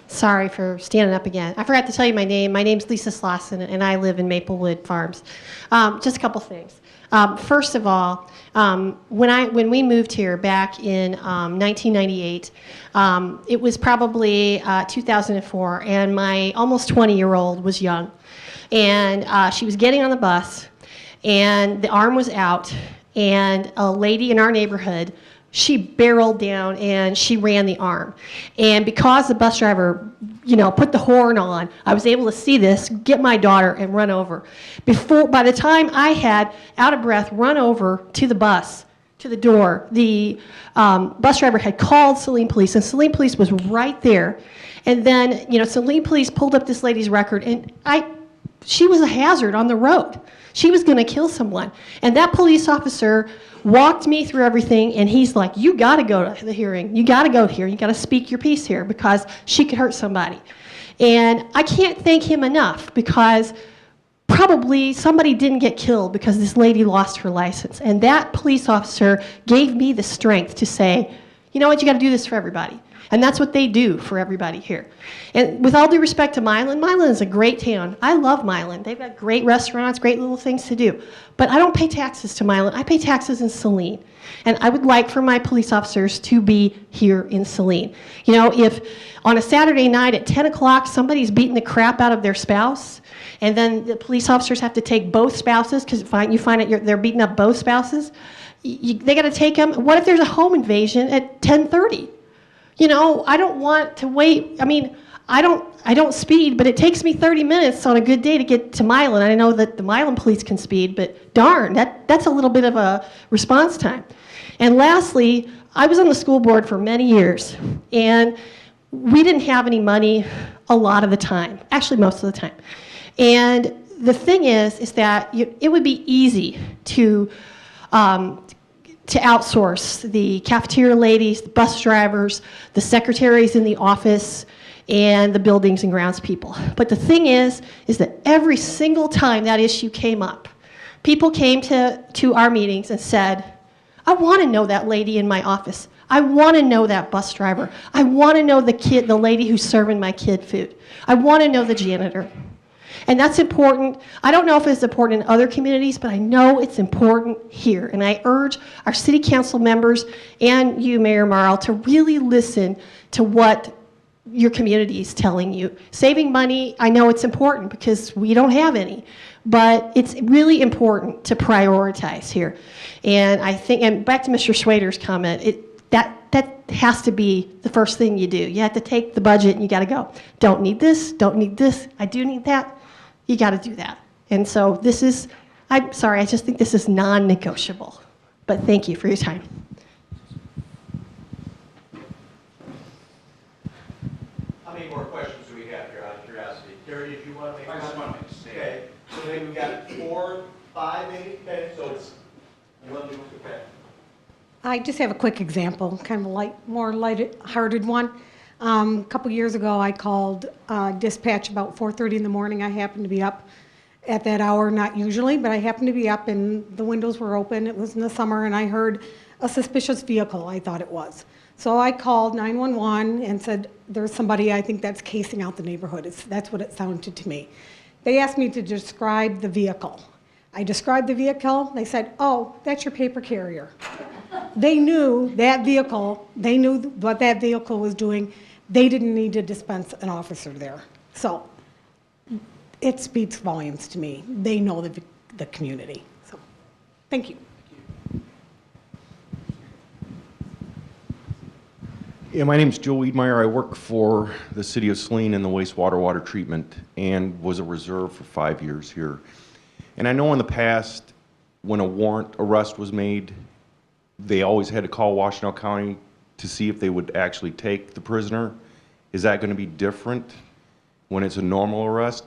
K: Sorry for standing up again. I forgot to tell you my name. My name's Lisa Slauson, and I live in Maplewood Farms. Just a couple things. First of all, when we moved here back in 1998, it was probably 2004, and my almost 20-year-old was young. And she was getting on the bus, and the arm was out, and a lady in our neighborhood, she barreled down and she ran the arm. And because the bus driver, put the horn on, I was able to see this, get my daughter and run over. By the time I had, out of breath, run over to the bus, to the door, the bus driver had called Saline Police, and Saline Police was right there. And then, you know, Saline Police pulled up this lady's record, and she was a hazard on the road. She was going to kill someone. And that police officer walked me through everything, and he's like, you got to go to the hearing. You got to go here. You got to speak your piece here because she could hurt somebody. And I can't thank him enough because probably somebody didn't get killed because this lady lost her license. And that police officer gave me the strength to say, you know what, you got to do this for everybody. And that's what they do for everybody here. And with all due respect to Milan, Milan is a great town. I love Milan. They've got great restaurants, great little things to do. But I don't pay taxes to Milan. I pay taxes in Saline. And I would like for my police officers to be here in Saline. You know, if on a Saturday night at 10 o'clock somebody's beating the crap out of their spouse, and then the police officers have to take both spouses because you find out they're beating up both spouses, they got to take them. What if there's a home invasion at 10:30? You know, I don't want to wait. I mean, I don't speed, but it takes me 30 minutes on a good day to get to Milan. I know that the Milan police can speed, but darn, that's a little bit of a response time. And lastly, I was on the school board for many years, and we didn't have any money a lot of the time, actually most of the time. And the thing is that it would be easy to outsource the cafeteria ladies, the bus drivers, the secretaries in the office, and the buildings and grounds people. But the thing is that every single time that issue came up, people came to our meetings and said, I want to know that lady in my office. I want to know that bus driver. I want to know the lady who's serving my kid food. I want to know the janitor. And that's important. I don't know if it's important in other communities, but I know it's important here. And I urge our city council members and you, Mayor Marl, to really listen to what your community is telling you. Saving money, I know it's important because we don't have any, but it's really important to prioritize here. And I think, and back to Mr. Schwader's comment, that has to be the first thing you do. You have to take the budget and you got to go, don't need this, don't need this, I do need that. You got to do that. And so this is, I'm sorry, I just think this is non-negotiable. But thank you for your time.
A: How many more questions do we have here out of curiosity? Gary, did you want to make a comment? Okay, so maybe we've got 4, 5 maybe? Okay, so it's, you want to do it? Okay.
T: I just have a quick example, kind of a more light-hearted one. A couple years ago, I called dispatch about 4:30 in the morning. I happened to be up at that hour, not usually, but I happened to be up and the windows were open. It was in the summer, and I heard a suspicious vehicle, I thought it was. So I called 911 and said, there's somebody, I think that's casing out the neighborhood. That's what it sounded to me. They asked me to describe the vehicle. I described the vehicle. They said, oh, that's your paper carrier. They knew that vehicle. They knew what that vehicle was doing. They didn't need to dispense an officer there. So it speaks volumes to me. They know the community. So thank you.
Q: Yeah, my name's Joe Wiedmeyer. I work for the City of Saline in the water treatment and was a reserve for 5 years here. And I know in the past, when a warrant arrest was made, they always had to call Washtenaw County to see if they would actually take the prisoner. Is that going to be different when it's a normal arrest?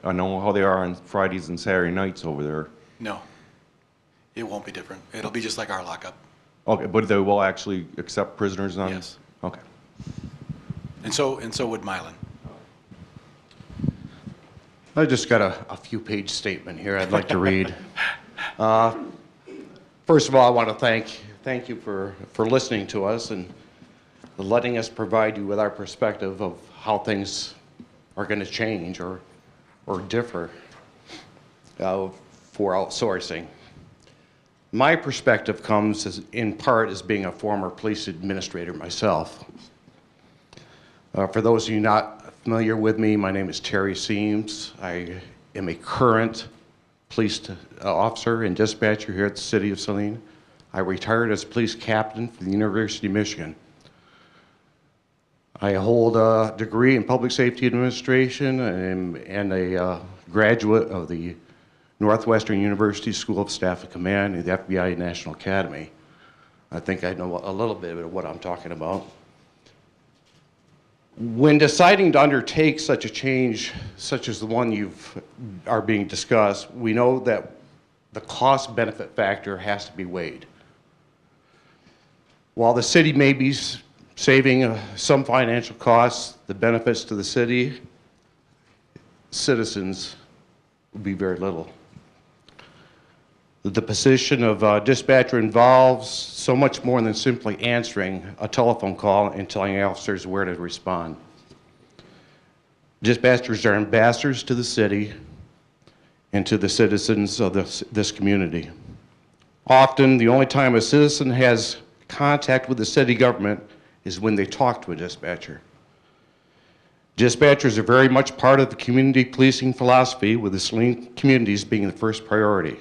Q: I know how they are on Fridays and Saturday nights over there.
N: No, it won't be different. It'll be just like our lockup.
Q: Okay, but they will actually accept prisoners on?
N: Yes.
Q: Okay.
N: And so would Milan.
U: I just got a few-page statement here I'd like to read. First of all, I want to thank you for listening to us and letting us provide you with our perspective of how things are going to change or differ for outsourcing. My perspective comes in part as being a former police administrator myself. For those of you not familiar with me, my name is Terry Seams. I am a current police officer and dispatcher here at the City of Saline. I retired as police captain for the University of Michigan. I hold a degree in public safety administration and a graduate of the Northwestern University School of Staff and Command and the FBI National Academy. I think I know a little bit of what I'm talking about. When deciding to undertake such a change, such as the one are being discussed, we know that the cost-benefit factor has to be weighed. While the city may be saving some financial costs, the benefits to the city, citizens will be very little. The position of dispatcher involves so much more than simply answering a telephone call and telling officers where to respond. Dispatchers are ambassadors to the city and to the citizens of this community. Often, the only time a citizen has contact with the city government is when they talk to a dispatcher. Dispatchers are very much part of the community policing philosophy, with the Saline communities being the first priority.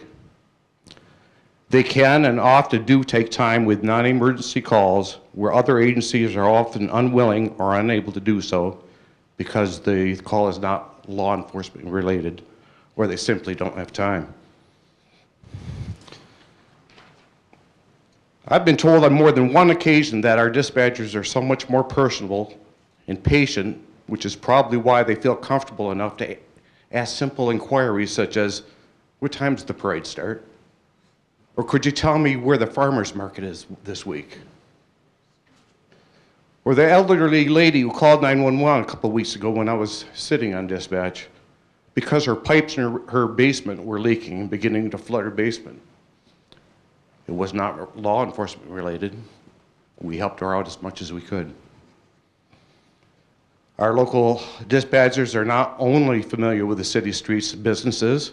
U: They can and often do take time with non-emergency calls where other agencies are often unwilling or unable to do so because the call is not law enforcement related, or they simply don't have time. I've been told on more than one occasion that our dispatchers are so much more personable and patient, which is probably why they feel comfortable enough to ask simple inquiries such as, what time does the parade start? Or could you tell me where the farmer's market is this week? Or the elderly lady who called 911 a couple of weeks ago when I was sitting on dispatch because her pipes in her basement were leaking and beginning to flood her basement. It was not law enforcement related. We helped her out as much as we could. Our local dispatchers are not only familiar with the city streets and businesses,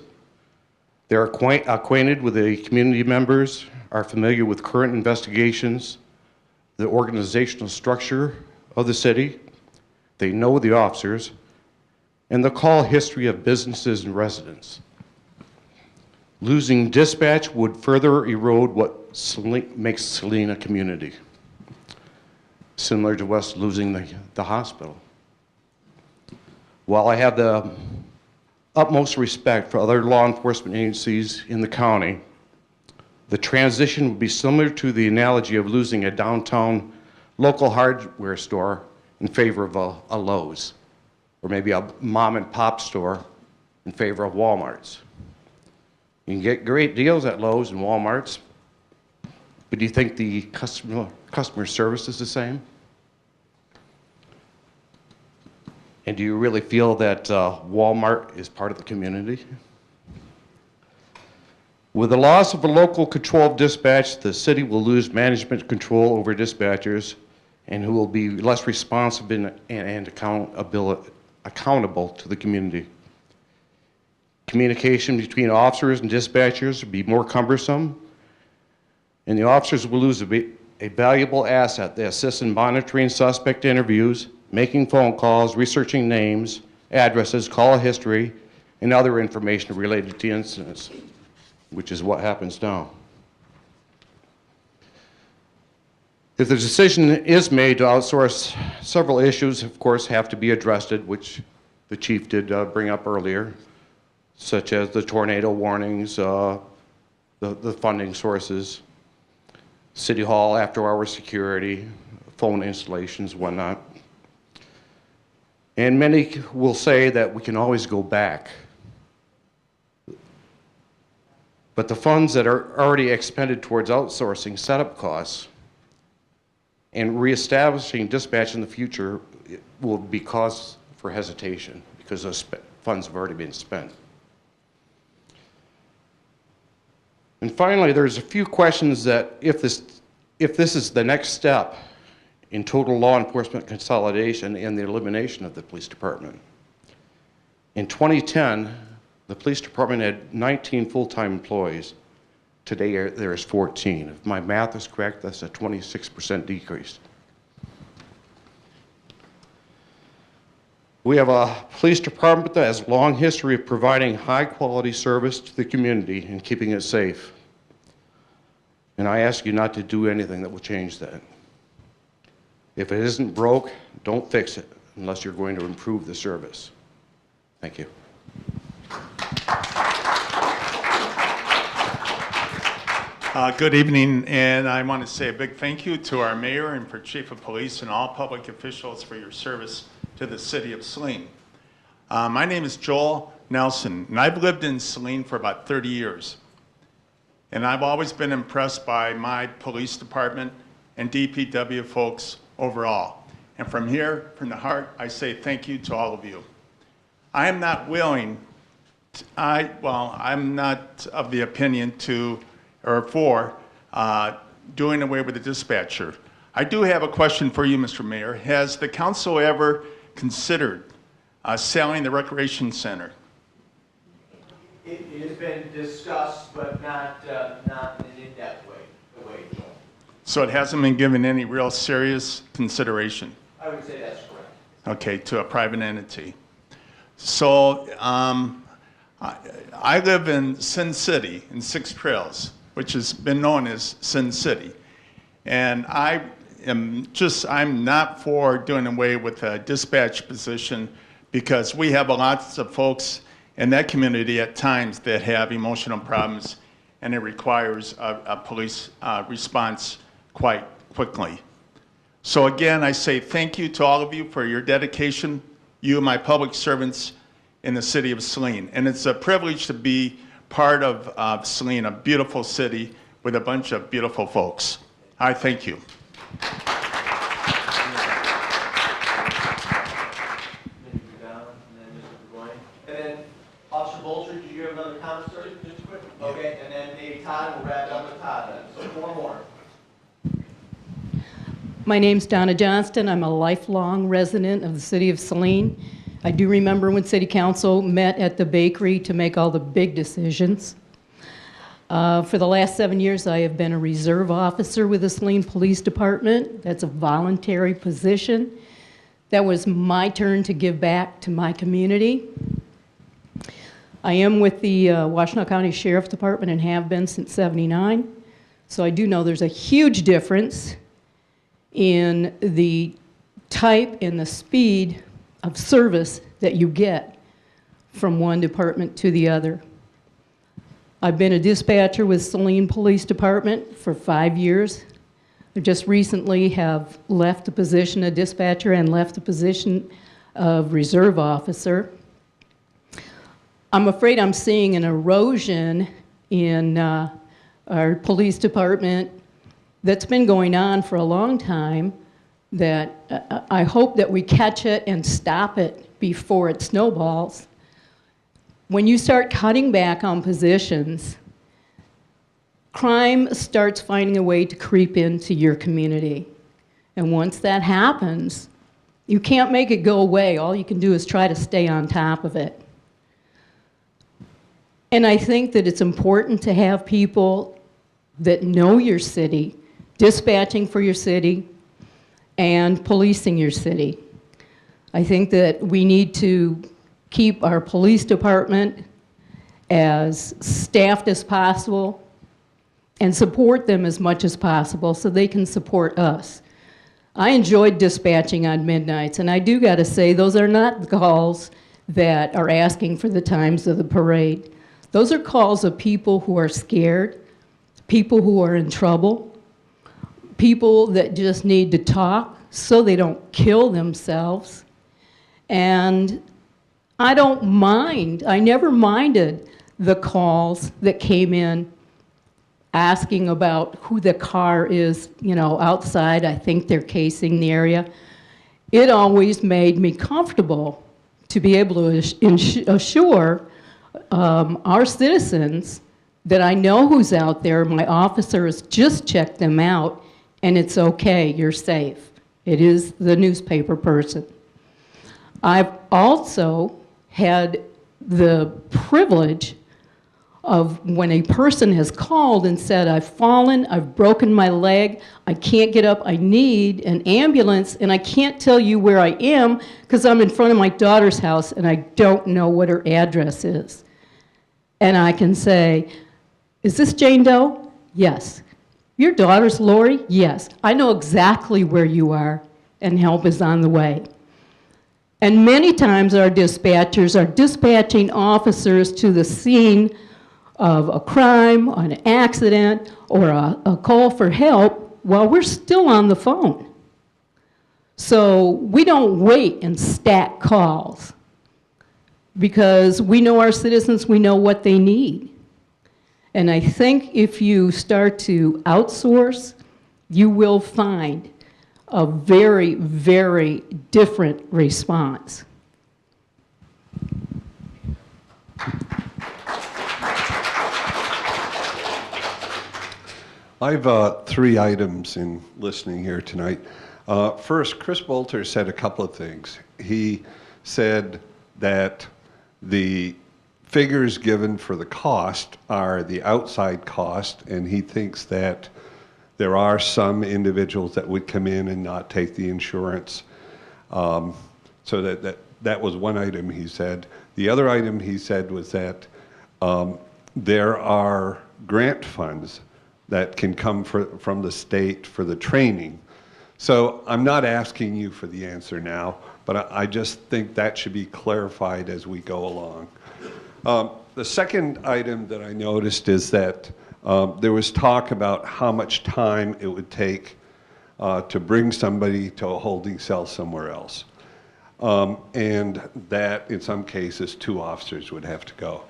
U: they're acquainted with the community members, are familiar with current investigations, the organizational structure of the city, they know the officers, and the call history of businesses and residents. Losing dispatch would further erode what makes Saline a community, similar to us losing the hospital. While I have the utmost respect for other law enforcement agencies in the county, the transition would be similar to the analogy of losing a downtown local hardware store in favor of a Lowe's, or maybe a mom and pop store in favor of Walmart's. You can get great deals at Lowe's and Walmart's, but do you think the customer service is the same? And do you really feel that Walmart is part of the community? With the loss of a local control of dispatch, the city will lose management control over dispatchers and who will be less responsive and accountable to the community. Communication between officers and dispatchers will be more cumbersome, and the officers will lose a valuable asset. They assist in monitoring suspect interviews, making phone calls, researching names, addresses, call history, and other information related to incidents, which is what happens now. If the decision is made to outsource, several issues, of course, have to be addressed, which the chief did bring up earlier, such as the tornado warnings, the funding sources, City Hall after-hour security, phone installations, whatnot. And many will say that we can always go back. But the funds that are already expended towards outsourcing setup costs and reestablishing dispatch in the future will be cause for hesitation because those funds have already been spent. And finally, there's a few questions that if this is the next step in total law enforcement consolidation and the elimination of the police department. In 2010, the police department had 19 full-time employees. Today, there is 14. If my math is correct, that's a 26% decrease. We have a police department that has a long history of providing high-quality service to the community and keeping it safe. And I ask you not to do anything that will change that. If it isn't broke, don't fix it unless you're going to improve the service. Thank you.
I: Good evening, and I want to say a big thank you to our mayor and for chief of police and all public officials for your service to the city of Saline. My name is Joel Nelson, and I've lived in Saline for about 30 years. And I've always been impressed by my police department and DPW folks overall. And from here, from the heart, I say thank you to all of you. I am not willing, I'm not of the opinion to, or for, doing away with the dispatcher. I do have a question for you, Mr. Mayor. Has the council ever considered selling the recreation center?
A: It has been discussed, but not in an in-depth way, the way Joel.
I: So it hasn't been given any real serious consideration?
A: I would say that's correct.
I: Okay, to a private entity. So I live in Sin City, in Six Trails, which has been known as Sin City. And I'm not for doing away with a dispatch position because we have lots of folks in that community at times that have emotional problems, and it requires a police response quite quickly. So again, I say thank you to all of you for your dedication, you and my public servants in the city of Saline. And it's a privilege to be part of Saline, a beautiful city with a bunch of beautiful folks. I thank you.
A: Officer Bolger, did you have another comment, sir? Just quick. Okay, and then maybe Todd, we'll wrap up with Todd then. So 4 more.
V: My name's Donna Johnston. I'm a lifelong resident of the city of Saline. I do remember when city council met at the bakery to make all the big decisions. For the last 7 years, I have been a reserve officer with the Saline Police Department. That's a voluntary position. That was my turn to give back to my community. I am with the Washtenaw County Sheriff's Department and have been since '79. So I do know there's a huge difference in the type and the speed of service that you get from one department to the other. I've been a dispatcher with Saline Police Department for 5 years. I just recently have left the position of dispatcher and left the position of reserve officer. I'm afraid I'm seeing an erosion in our police department that's been going on for a long time, that I hope that we catch it and stop it before it snowballs. When you start cutting back on positions, crime starts finding a way to creep into your community. And once that happens, you can't make it go away. All you can do is try to stay on top of it. And I think that it's important to have people that know your city, dispatching for your city, and policing your city. I think that we need to keep our police department as staffed as possible and support them as much as possible so they can support us. I enjoyed dispatching on midnights, and I do gotta say, those are not the calls that are asking for the times of the parade. Those are calls of people who are scared, people who are in trouble, people that just need to talk so they don't kill themselves. And I don't mind, I never minded the calls that came in asking about who the car is, you know, outside. I think they're casing the area. It always made me comfortable to be able to assure our citizens that I know who's out there. My officer has just checked them out, and it's okay, you're safe. It is the newspaper person. I've also had the privilege of when a person has called and said, I've fallen, I've broken my leg, I can't get up, I need an ambulance, and I can't tell you where I am because I'm in front of my daughter's house and I don't know what her address is. And I can say, is this Jane Doe? Yes. Your daughter's Lori? Yes. I know exactly where you are, and help is on the way. And many times our dispatchers are dispatching officers to the scene of a crime, an accident, or a call for help while we're still on the phone. So we don't wait and stack calls because we know our citizens, we know what they need. And I think if you start to outsource, you will find a very, very different response.
F: I've 3 items in listening here tonight. First, Chris Bolter said a couple of things. He said that the figures given for the cost are the outside cost, and he thinks that there are some individuals that would come in and not take the insurance. So that was one item he said. The other item he said was that there are grant funds that can come from the state for the training. So I'm not asking you for the answer now, but I just think that should be clarified as we go along. The second item that I noticed is that there was talk about how much time it would take to bring somebody to a holding cell somewhere else. And that in some cases 2 officers would have to go.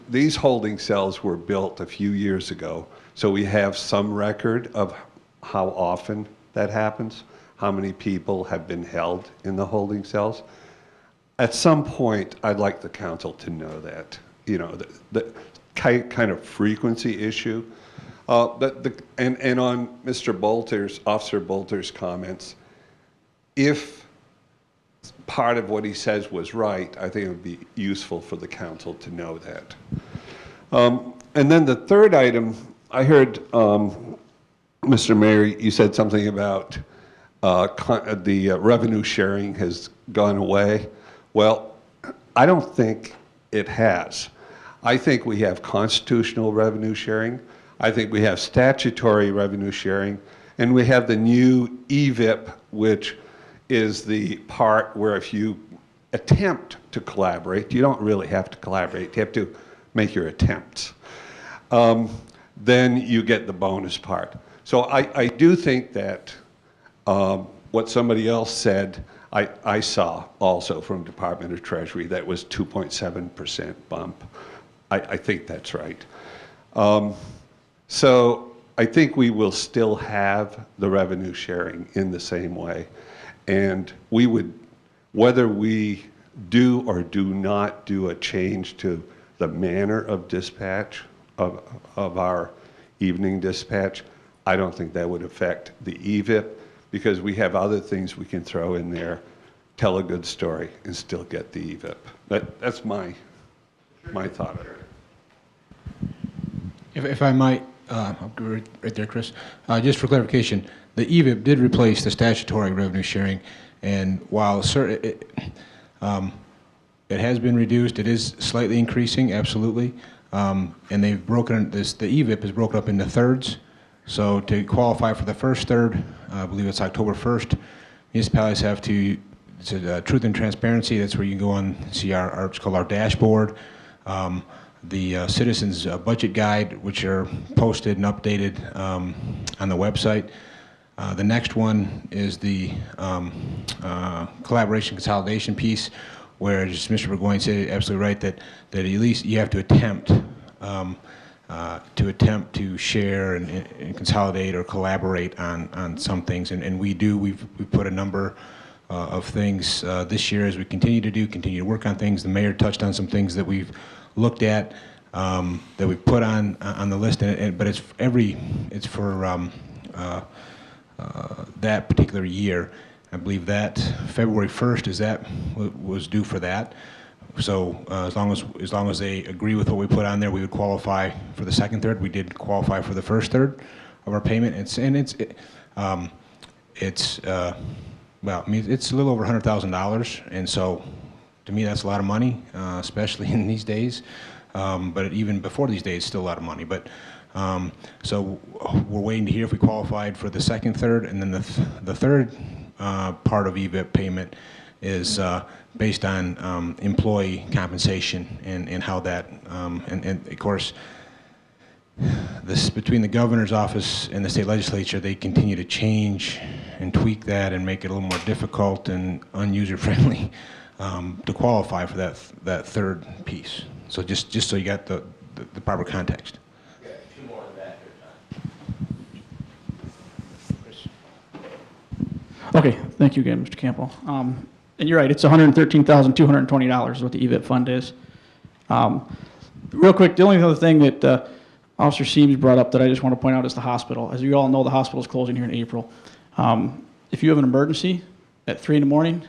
F: These holding cells were built a few years ago, so we have some record of how often that happens, how many people have been held in the holding cells. At some point, I'd like the council to know that, you know, the kind of frequency issue. And on Officer Bolter's comments, if part of what he says was right, I think it would be useful for the council to know that. And then the third item, I heard, Mr. Mayor, you said something about the revenue sharing has gone away. Well, I don't think it has. I think we have constitutional revenue sharing. I think we have statutory revenue sharing, and we have the new EVIP, which is the part where if you attempt to collaborate, you don't really have to collaborate, you have to make your attempts. Then you get the bonus part. So I do think that what somebody else said, I saw also from Department of Treasury, that was 2.7% bump. I think that's right. So I think we will still have the revenue sharing in the same way. And we would, whether we do or do not do a change to the manner of dispatch of our evening dispatch, I don't think that would affect the EVIP, because we have other things we can throw in there, tell a good story, and still get the EVIP. That's my thought of it.
B: If I might, I'll go right there, Chris. Just for clarification, the EVIP did replace the statutory revenue sharing, and while it has been reduced, it is slightly increasing, absolutely. And they've broken this. The EVIP is broken up into thirds. So to qualify for the first third, I believe it's October 1st, municipalities have to. It's Truth and Transparency. That's where you can go on and see it's called our dashboard. The citizens budget guide, which are posted and updated on the website. The next one is the collaboration consolidation piece, where just Mr. Burgoyne said absolutely right that at least you have to attempt to share and consolidate or collaborate on some things, and we do. We've put a number of things this year as we continue to work on things. The mayor touched on some things that we've looked at that we've put on the list, but it's for that particular year. I believe that February 1st was due for that. So as long as they agree with what we put on there, we would qualify for the second third. We did qualify for the first third of our payment. It's a little over $100,000, and so to me that's a lot of money, especially in these days. But even before these days, still a lot of money. But so we're waiting to hear if we qualified for the second third, and then the third part of EVIP payment is based on employee compensation and how that, and of course, this between the governor's office and the state legislature, they continue to change and tweak that and make it a little more difficult and unuser-friendly to qualify for that third piece. So just so you got the proper context.
S: Okay, thank you again, Mr. Campbell. And you're right, it's $113,220 is what the EVIP fund is. Real quick, the only other thing that Officer Seams brought up that I just want to point out is the hospital. As you all know, the hospital is closing here in April. If you have an emergency at 3 in the morning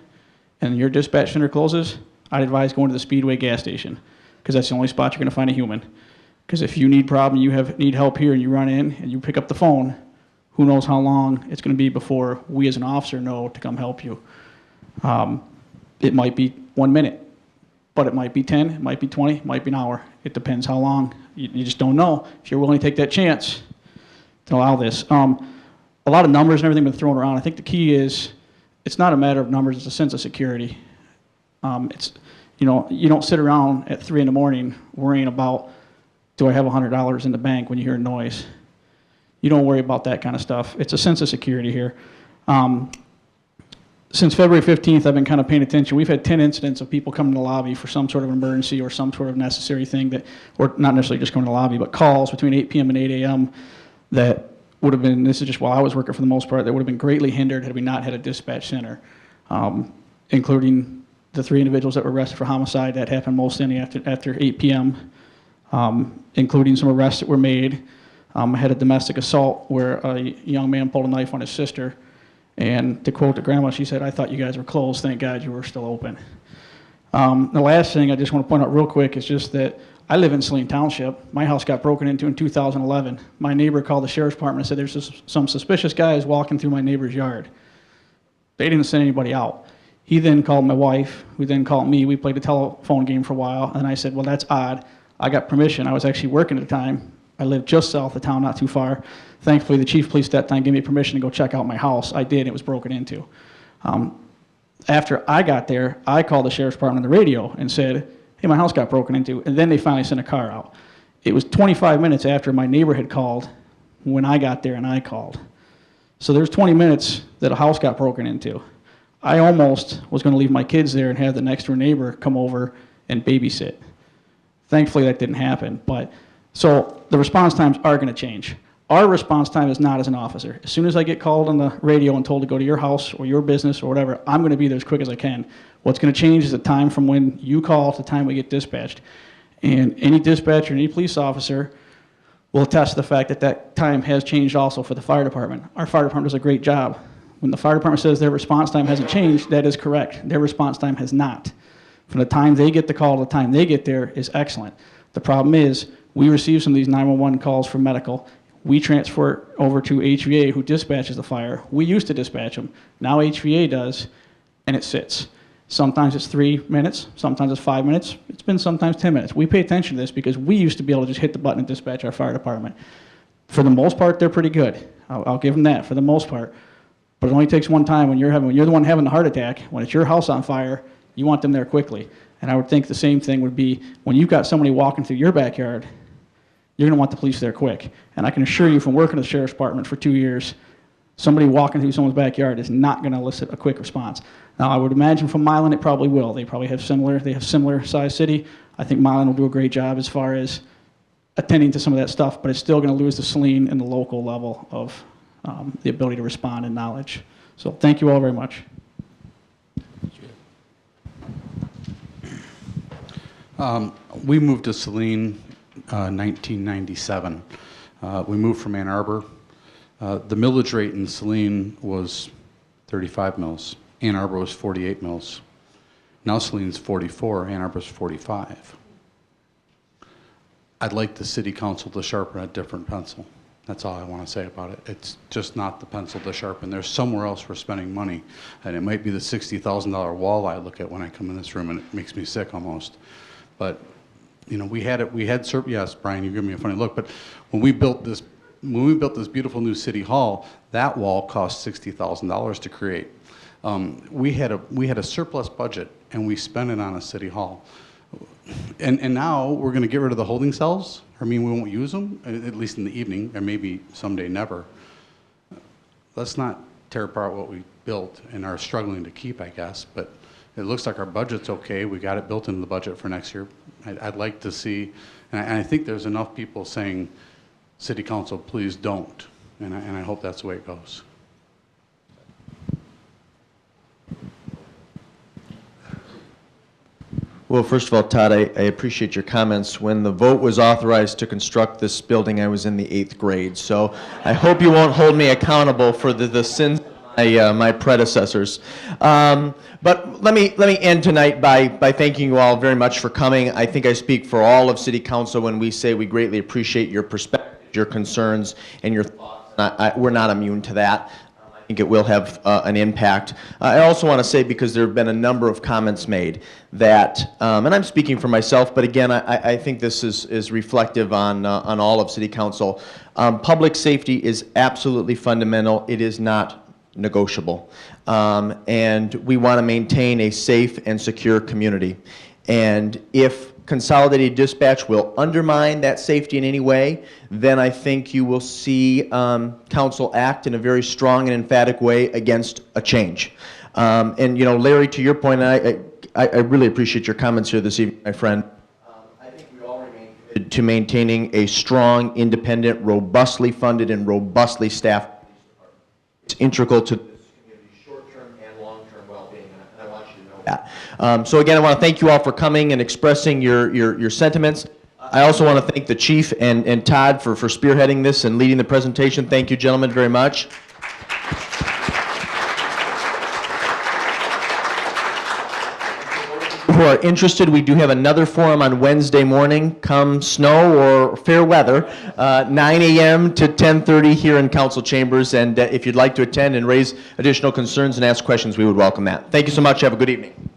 S: and your dispatch center closes, I'd advise going to the Speedway gas station because that's the only spot you're going to find a human. Because if you need problem, need help here and you run in and you pick up the phone, who knows how long it's going to be before we as an officer know to come help you. It might be 1 minute, but it might be 10, it might be 20, it might be an hour. It depends how long. You just don't know. If you're willing to take that chance to allow this. A lot of numbers and everything been thrown around. I think the key is it's not a matter of numbers, it's a sense of security. You don't sit around at 3 in the morning worrying about, do I have $100 in the bank when you hear a noise? You don't worry about that kind of stuff. It's a sense of security here. Since February 15th, I've been kind of paying attention. We've had 10 incidents of people coming to the lobby for some sort of emergency or some sort of necessary thing or not necessarily just coming to the lobby, but calls between 8 p.m. and 8 a.m. that would have been, this is just while I was working for the most part, that would have been greatly hindered had we not had a dispatch center, including the 3 individuals that were arrested for homicide that happened mostly after 8 p.m., including some arrests that were made. I had a domestic assault where a young man pulled a knife on his sister. And to quote the grandma, she said, "I thought you guys were closed. Thank God you were still open." The last thing I just want to point out real quick is just that I live in Saline Township. My house got broken into in 2011. My neighbor called the sheriff's department and said, "There's some suspicious guys walking through my neighbor's yard." They didn't send anybody out. He then called my wife, who then called me. We played a telephone game for a while. And I said, "Well, that's odd." I got permission. I was actually working at the time. I lived just south of town, not too far. Thankfully, the chief of police at that time gave me permission to go check out my house. I did. It was broken into. After I got there, I called the sheriff's department on the radio and said, "Hey, my house got broken into." And then they finally sent a car out. It was 25 minutes after my neighbor had called when I got there and I called. So there's 20 minutes that a house got broken into. I almost was going to leave my kids there and have the next door neighbor come over and babysit. Thankfully, that didn't happen. So the response times are going to change. Our response time is not as an officer. As soon as I get called on the radio and told to go to your house or your business or whatever, I'm going to be there as quick as I can. What's going to change is the time from when you call to the time we get dispatched. And any dispatcher, any police officer will attest to the fact that that time has changed also for the fire department. Our fire department does a great job. When the fire department says their response time hasn't changed, that is correct. Their response time has not. From the time they get the call to the time they get there is excellent. The problem is we receive some of these 911 calls for medical. We transfer it over to HVA, who dispatches the fire. We used to dispatch them. Now HVA does, and it sits. Sometimes it's 3 minutes, sometimes it's 5 minutes. It's been sometimes 10 minutes. We pay attention to this because we used to be able to just hit the button and dispatch our fire department. For the most part, they're pretty good. I'll give them that for the most part. But it only takes one time when you're the one having the heart attack, when it's your house on fire, you want them there quickly. And I would think the same thing would be when you've got somebody walking through your backyard, you're going to want the police there quick. And I can assure you from working at the sheriff's department for 2 years, somebody walking through someone's backyard is not going to elicit a quick response. Now, I would imagine from Milan it probably will. They have similar size city. I think Milan will do a great job as far as attending to some of that stuff, but it's still going to lose the Saline and the local level of the ability to respond and knowledge. So thank you all very much.
J: We moved to Saline 1997. We moved from Ann Arbor. The millage rate in Saline was 35 mils. Ann Arbor was 48 mils. Now Saline's 44, Ann Arbor's 45. I'd like the city council to sharpen a different pencil. That's all I want to say about it. It's just not the pencil to sharpen. There's somewhere else we're spending money, and it might be the $60,000 wall I look at when I come in this room, and it makes me sick almost. But you know, yes, Brian, you give me a funny look, but when we built this beautiful new city hall, that wall cost $60,000 to create. We had a surplus budget, and we spent it on a city hall. And now we're going to get rid of the holding cells. I mean, we won't use them, at least in the evening, or maybe someday never. Let's not tear apart what we built and are struggling to keep, I guess. But it looks like our budget's okay. We got it built into the budget for next year. I'd like to see, and I think there's enough people saying, City Council, please don't. And I hope that's the way it goes.
A: Well, first of all, Todd, I appreciate your comments. When the vote was authorized to construct this building, I was in the 8th grade. So I hope you won't hold me accountable for the sins of my predecessors. But let me end tonight by thanking you all very much for coming. I think I speak for all of City Council when we say we greatly appreciate your perspective, your concerns, and your thoughts. We're not immune to that. I think it will have an impact. I also want to say, because there have been a number of comments made, that, and I'm speaking for myself, but again, I think this is reflective on all of City Council. Public safety is absolutely fundamental. It is not negotiable. And we want to maintain a safe and secure community. And if consolidated dispatch will undermine that safety in any way, then I think you will see council act in a very strong and emphatic way against a change. And you know, Larry, to your point, and I really appreciate your comments here this evening, my friend. I think we all remain committed to maintaining a strong, independent, robustly funded, and robustly staffed police department. It's integral to this community's short-term and long-term well-being, and I want you to know that. So again, I want to thank you all for coming and expressing your sentiments. I also want to thank the chief and Todd for spearheading this and leading the presentation. Thank you, gentlemen, very much. Who are interested, we do have another forum on Wednesday morning, come snow or fair weather, 9 a.m. to 10:30 here in council chambers. And if you'd like to attend and raise additional concerns and ask questions, we would welcome that. Thank you so much. Have a good evening.